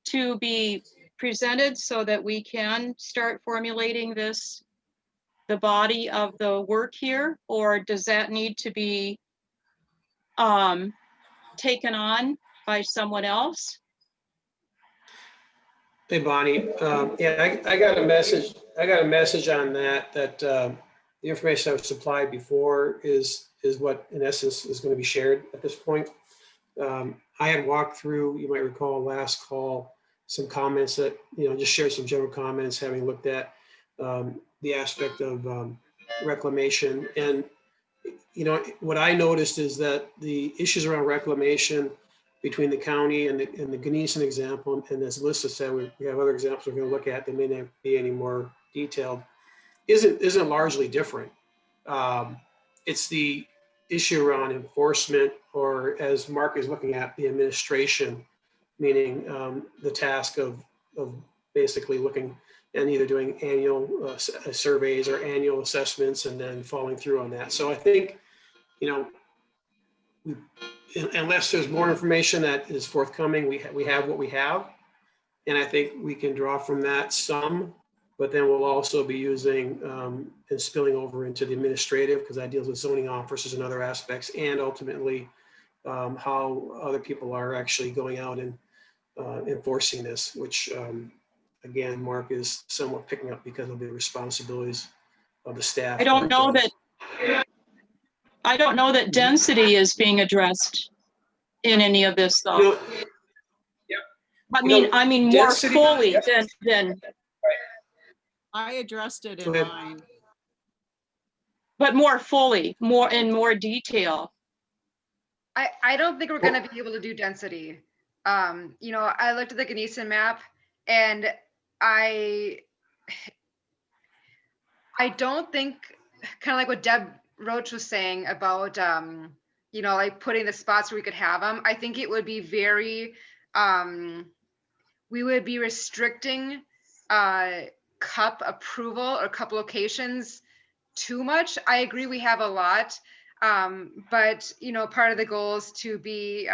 to be presented so that we can start formulating the body of the work here, or does that need to be taken on by someone else? Hey, Bonnie. Yeah, I got a message. I got a message on that the information I was supplied before is what in essence is going to be shared at this point. I had walked through, you might recall last call, some comments that, just share some general comments, having looked at the aspect of reclamation. And, what I noticed is that the issues around reclamation between the county and the Ganesen example, and as Alyssa said, we have other examples we're going to look at that may not be any more detailed, isn't largely different. It's the issue around enforcement, or as Mark is looking at, the administration, meaning the task of basically looking and either doing annual surveys or annual assessments and then following through on that. So I think, unless there's more information that is forthcoming, we have what we have. And I think we can draw from that some, but then we'll also be using and spilling over into the administrative, because that deals with zoning officers and other aspects, and ultimately how other people are actually going out and enforcing this, which again, Mark is somewhat picking up because of the responsibilities of the staff. I don't know that I don't know that density is being addressed in any of this You though. know, I mean more density- fully than, I addressed it Go in ahead. mine. but more fully, more in more detail. I don't think we're gonna be able to do density. You know, I looked at the Ganesa map and I don't think, kind of like what Deb Roach was saying about, you know, like putting the spots where we could have them. I think it would be very, we would be restricting cup approval or cup locations too much. I agree we have a lot, but you know, part of the goal is to be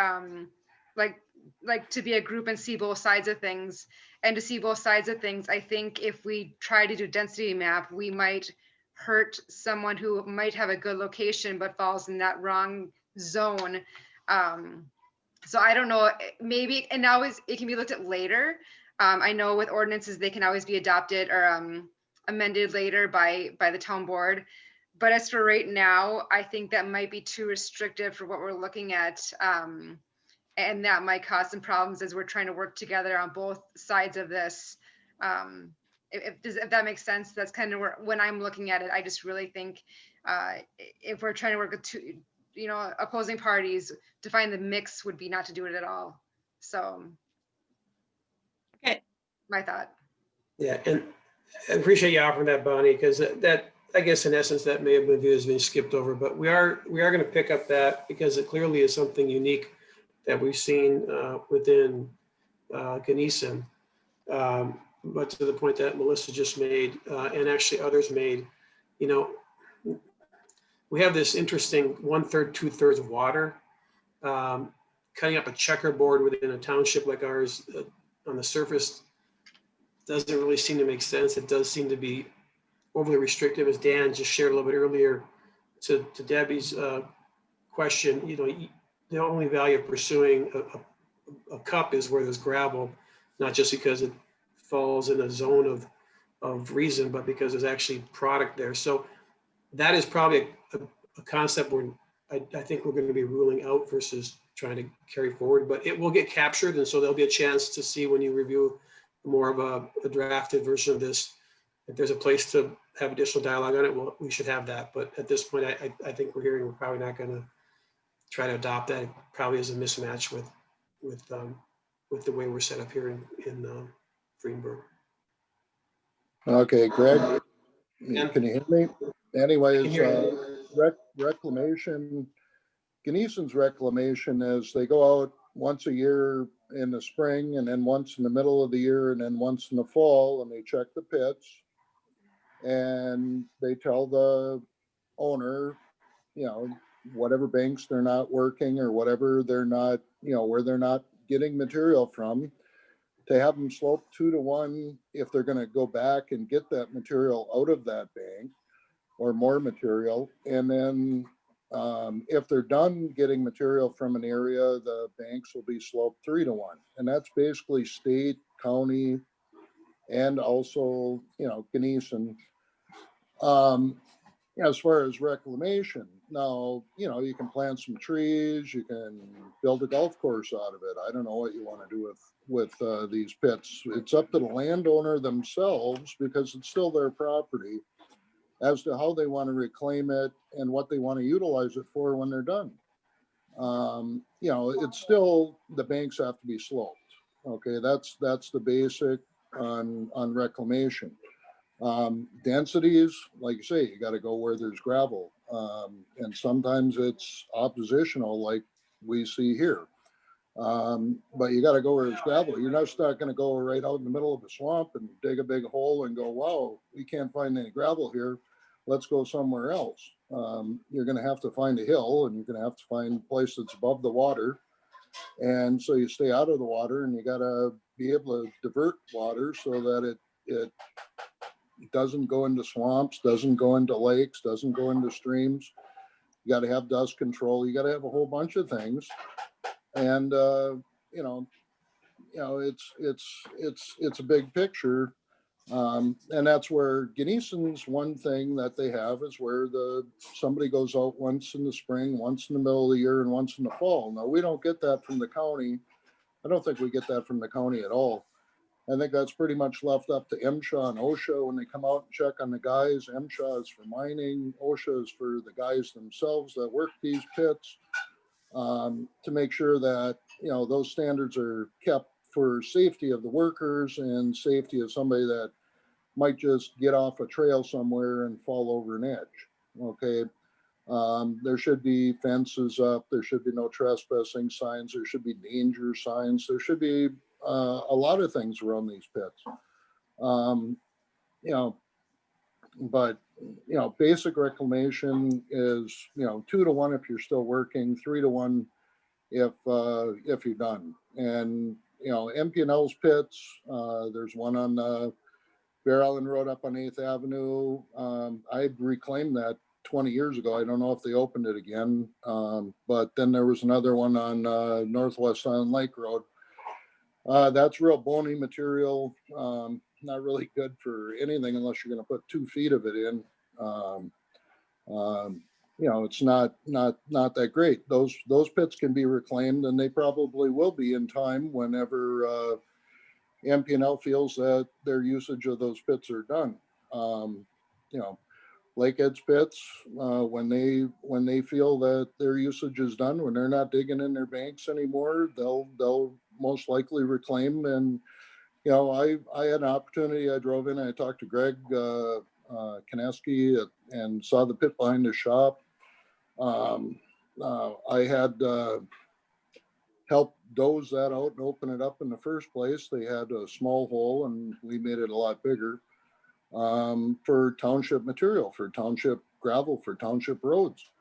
like to be a group and see both sides of things. And to see both sides of things, I think if we try to do density map, we might hurt someone who might have a good location but falls in that wrong zone. So I don't know, maybe, and now it can be looked at later. I know with ordinances, they can always be adopted or amended later by the town board. But as for right now, I think that might be too restrictive for what we're looking at. And that might cause some problems as we're trying to work together on both sides of this. If that makes sense, that's kind of where, when I'm looking at it, I just really think if we're trying to work with two, you know, opposing parties, to find the mix would be not to do it at all. So. Okay. My thought. Yeah, and I appreciate you offering that, Bonnie, because that, I guess in essence, that may have been viewed as being skipped over, but we are going to pick up that because it clearly is something unique that we've seen within Ganesa. But to the point that Melissa just made, and actually others made, you know, we have this interesting 1/3, 2/3 water, cutting up a checkerboard within a township like ours on the surface doesn't really seem to make sense. It does seem to be overly restrictive, as Dan just shared a little bit earlier to Debbie's question. You know, the only value of pursuing a cup is where there's gravel, not just because it falls in a zone of reason, but because there's actually product there. So that is probably a concept where I think we're going to be ruling out versus trying to carry forward, but it will get captured. And so there'll be a chance to see when you review more of a drafted version of this. If there's a place to have additional dialogue on it, well, we should have that. But at this point, I think we're hearing we're probably not going to try to adopt that. It probably is a mismatch with the way we're set up here in Friedenberg. Okay, Greg, Yeah. can you hear me? Anyways, I can hear reclamation, Ganesan's reclamation is they go out once a year in the spring and then once in the middle of the year and then once in the fall, and they check the pits. And they tell the owner, you know, whatever banks they're not working or whatever they're not, you know, where they're not getting material from, to have them slope 2 to 1 if they're going to go back and get that material out of that bank or more material. And then if they're done getting material from an area, the banks will be sloped 3 to 1. And that's basically state, county, and also, you know, Ganesan. As far as reclamation, now, you know, you can plant some trees, you can build a golf course out of it. I don't know what you want to do with these pits. It's up to the landowner themselves because it's still their property as to how they want to reclaim it and what they want to utilize it for when they're done. You know, it's still, the banks have to be sloped. Okay, that's the basic on reclamation. Densities, like you say, you got to go where there's gravel. And sometimes it's oppositional like we see here. But you got to go where there's gravel. You're not going to go right out in the middle of a swamp and dig a big hole and go, wow, we can't find any gravel here. Let's go somewhere else. You're going to have to find a hill and you're going to have to find a place that's above the water. And so you stay out of the water and you got to be able to divert water so that it doesn't go into swamps, doesn't go into lakes, doesn't go into streams. You got to have dust control. You got to have a whole bunch of things. And, you know, it's a big picture And that's where Geneson's one thing that they have is where somebody goes out once in the spring, once in the middle of the year, and once in the fall. Now, we don't get that from the county. I don't think we get that from the county at all. I think that's pretty much left up to MSHA and OSHA when they come out and check on the guys. MSHA is for mining, OSHA is for the guys themselves that work these pits, to make sure that, you know, those standards are kept for safety of the workers and safety of somebody that might just get off a trail somewhere and fall over an edge. Okay. There should be fences up. There should be no trespassing signs. There should be danger signs. There should be a lot of things around these pits. You know, but, you know, basic reclamation is, you know, 2 to 1 if you're still working, 3 to 1 if you're done. And, you know, MP&L's pits, there's one on Bear Island Road up on 8th Avenue. I reclaimed that 20 years ago. I don't know if they opened it again. But then there was another one on Northwest Island Lake Road. That's real bony material. Not really good for anything unless you're going to put 2 feet of it in. You know, it's not that great. Those pits can be reclaimed, and they probably will be in time whenever MP&L feels that their usage of those pits are done. You know, Lake Ed's pits, when they feel that their usage is done, when they're not digging in their banks anymore, they'll most likely reclaim. And, you know, I had an opportunity. I drove in and I talked to Greg Kaneski and saw the pit behind the shop. I had helped doze that out and open it up in the first place. They had a small hole and we made it a lot bigger for township material, for township gravel, for township roads.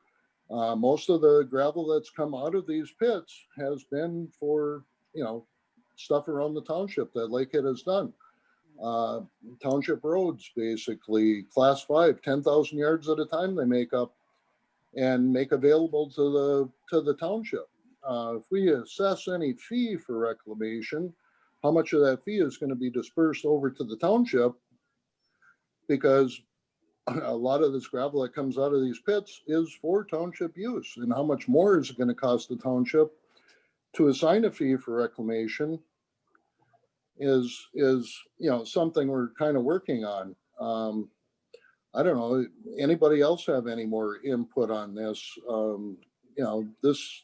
Most of the gravel that's come out of these pits has been for, you know, stuff around the township that Lakehead has done. Township roads, basically class 5, 10,000 yards at a time they make up and make available to the township. If we assess any fee for reclamation, how much of that fee is going to be dispersed over to the township? Because a lot of this gravel that comes out of these pits is for township use. And how much more is it going to cost the township to assign a fee for reclamation is, you know, something we're kind of working on. I don't know, anybody else have any more input on this? You know, this,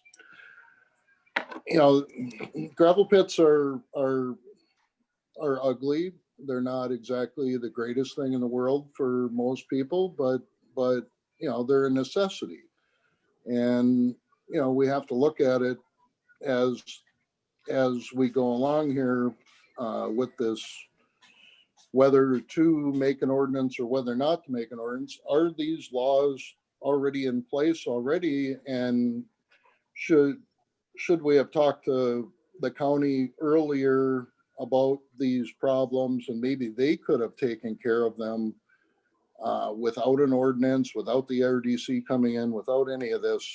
you know, gravel pits are ugly. They're not exactly the greatest thing in the world for most people, but you know, they're a necessity. And, you know, we have to look at it as we go along here with this, whether to make an ordinance or whether not to make an ordinance. Are these laws already in place already? And should we have talked to the county earlier about these problems, and maybe they could have taken care of them without an ordinance, without the RDC coming in, without any of this,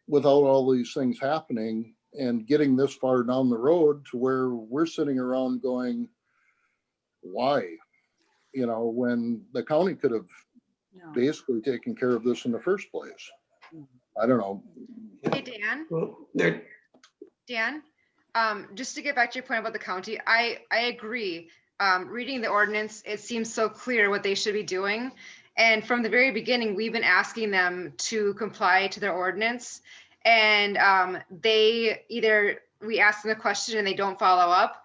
without all these things happening and getting this far down the road to where we're sitting around going, why? You know, when the county could have basically taken care of this in the first place. I don't know. Hey, Dan. Well, Dan, just to get back to your point about the county, I agree. Reading the ordinance, it seems so clear what they should be doing. And from the very beginning, we've been asking them to comply to their ordinance. And we ask them the question and they don't follow up.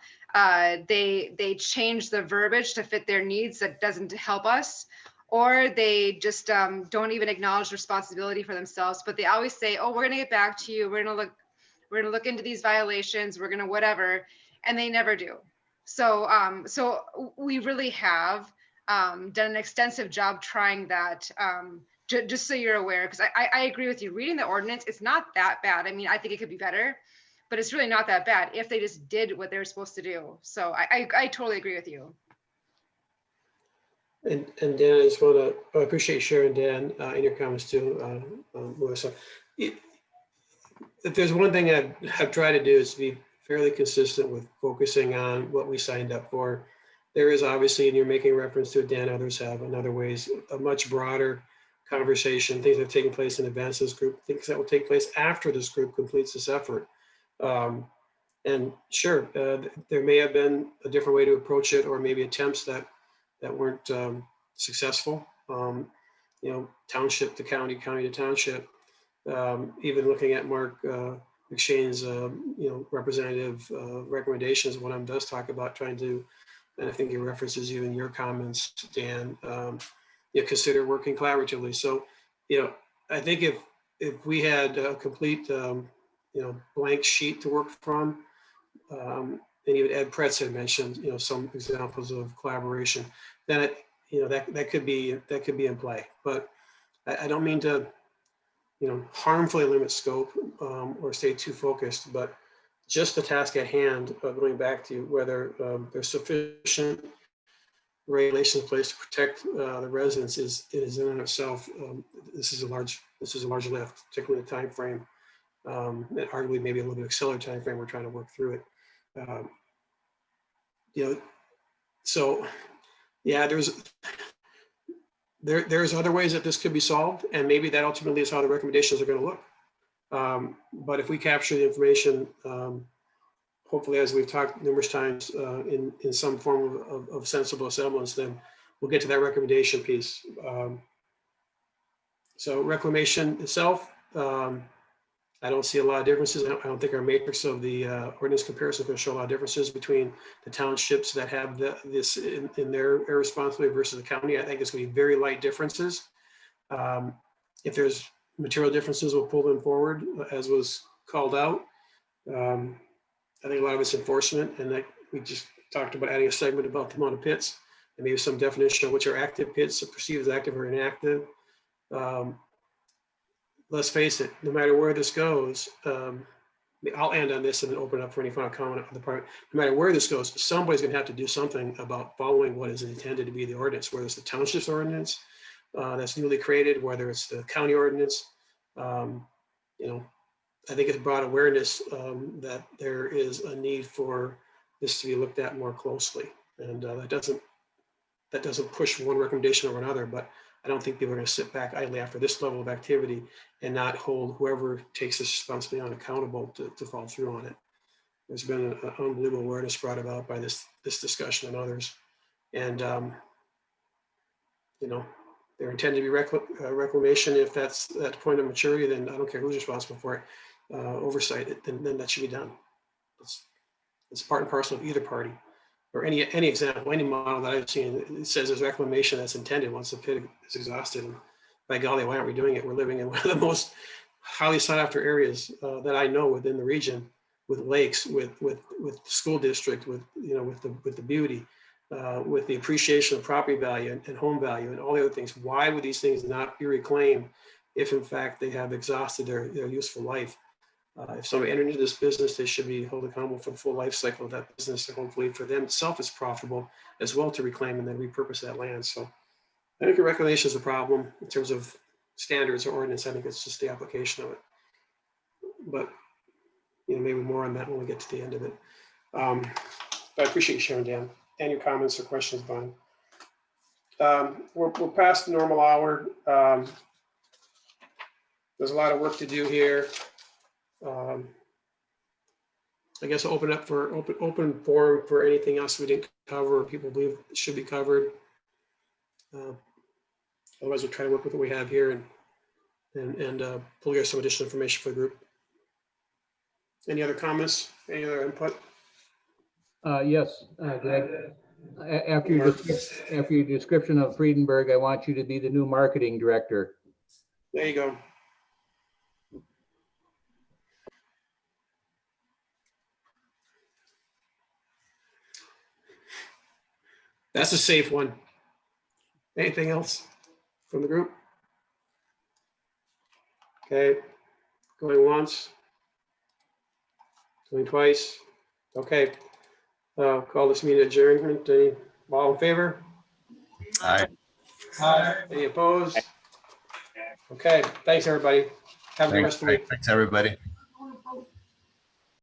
They change the verbiage to fit their needs that doesn't help us. Or they just don't even acknowledge responsibility for themselves. But they always say, oh, we're gonna get back to you. We're gonna look into these violations. We're gonna whatever. And they never do. So we really have done an extensive job trying that, just so you're aware, because I agree with you. Reading the ordinance, it's not that bad. I mean, I think it could be better, but it's really not that bad if they just did what they were supposed to do. So I totally agree with you. And Dan, I just want to, I appreciate you sharing, Dan, in your comments too, Melissa. If there's one thing I've tried to do is to be fairly consistent with focusing on what we signed up for there is obviously, and you're making reference to it, Dan, others have in other ways, a much broader conversation, things that have taken place in advance of this group, things that will take place after this group completes this effort. And sure, there may have been a different way to approach it, or maybe attempts that weren't successful. You know, township to county, county to township. Even looking at Mark McShane's, you know, representative recommendations, one of them does talk about trying to, and I think he references you in your comments, Dan, you know, consider working collaboratively. So, you know, I think if we had a complete, you know, blank sheet to work from, and even Ed Pretz had mentioned, you know, some examples of collaboration, then it, you know, that could be in play. But I don't mean to, you know, harmfully limit scope or stay too focused, but just the task at hand, going back to whether there's sufficient regulations in place to protect the residents is in and of itself. This is a large lift, particularly the time frame, and arguably maybe a little bit accelerated time frame. We're trying to work through it. You know, so yeah, there's other ways that this could be solved, and maybe that ultimately is how the recommendations are going to look. But if we capture the information, hopefully, as we've talked numerous times, in some form of sensible semblance, then we'll get to that recommendation piece. So reclamation itself, I don't see a lot of differences. I don't think our matrix of the ordinance comparison is going to show a lot of differences between the townships that have this in their responsibility versus the county. I think it's going to be very light differences. If there's material differences, we'll pull them forward, as was called out. I think a lot of it's enforcement, and that we just talked about adding a segment about the amount of pits and maybe some definition of which are active pits, perceived as active or inactive. Let's face it, no matter where this goes, I'll end on this and then open up for any final comment on the part. No matter where this goes, somebody's going to have to do something about following what is intended to be the ordinance, whether it's the township's ordinance that's newly created, whether it's the county ordinance. You know, I think it's broad awareness that there is a need for this to be looked at more closely, and that doesn't push one recommendation over another. But I don't think people are going to sit back idly after this level of activity and not hold whoever takes this responsibility on accountable to follow through on it. There's been an unbelievable awareness brought about by this discussion and others, and you know, they're intended to be reclamation. If that's at the point of maturity, then I don't care who's responsible for it. Oversight, then that should be done. It's part and parcel of either party, or any example, any model that I've seen. It says there's reclamation that's intended once the pit is exhausted. And by golly, why aren't we doing it? We're living in one of the most highly sought after areas that I know within the region, with lakes, with school district, with, you know, with the beauty, with the appreciation of property value and home value and all the other things. Why would these things not be reclaimed if in fact they have exhausted their useful life? If somebody entered into this business, they should be held accountable for the full life cycle of that business. And hopefully for them itself, it's profitable as well to reclaim and then repurpose that land. So I think the reclamation is a problem in terms of standards or ordinance. I think it's just the application of it. But, you know, maybe more on that when we get to the end of it. But I appreciate you sharing, Dan. And your comments or questions, Brian. We're past the normal hour. There's a lot of work to do here. I guess I'll open up for open forum for anything else we didn't cover or people believe should be covered. Otherwise, we'll try to work with what we have here and pull together some additional information for the group. Any other comments? Any other input? Yes, Greg. After your description of Friedenberg, I want you to be the new marketing director. There you go. That's a safe one. Anything else from the group? Okay, going once, going twice. Okay, call this meeting adjournment. All in favor? Aye. Aye. Any opposed? Okay, thanks everybody. Have a good rest of the week. Thanks, everybody.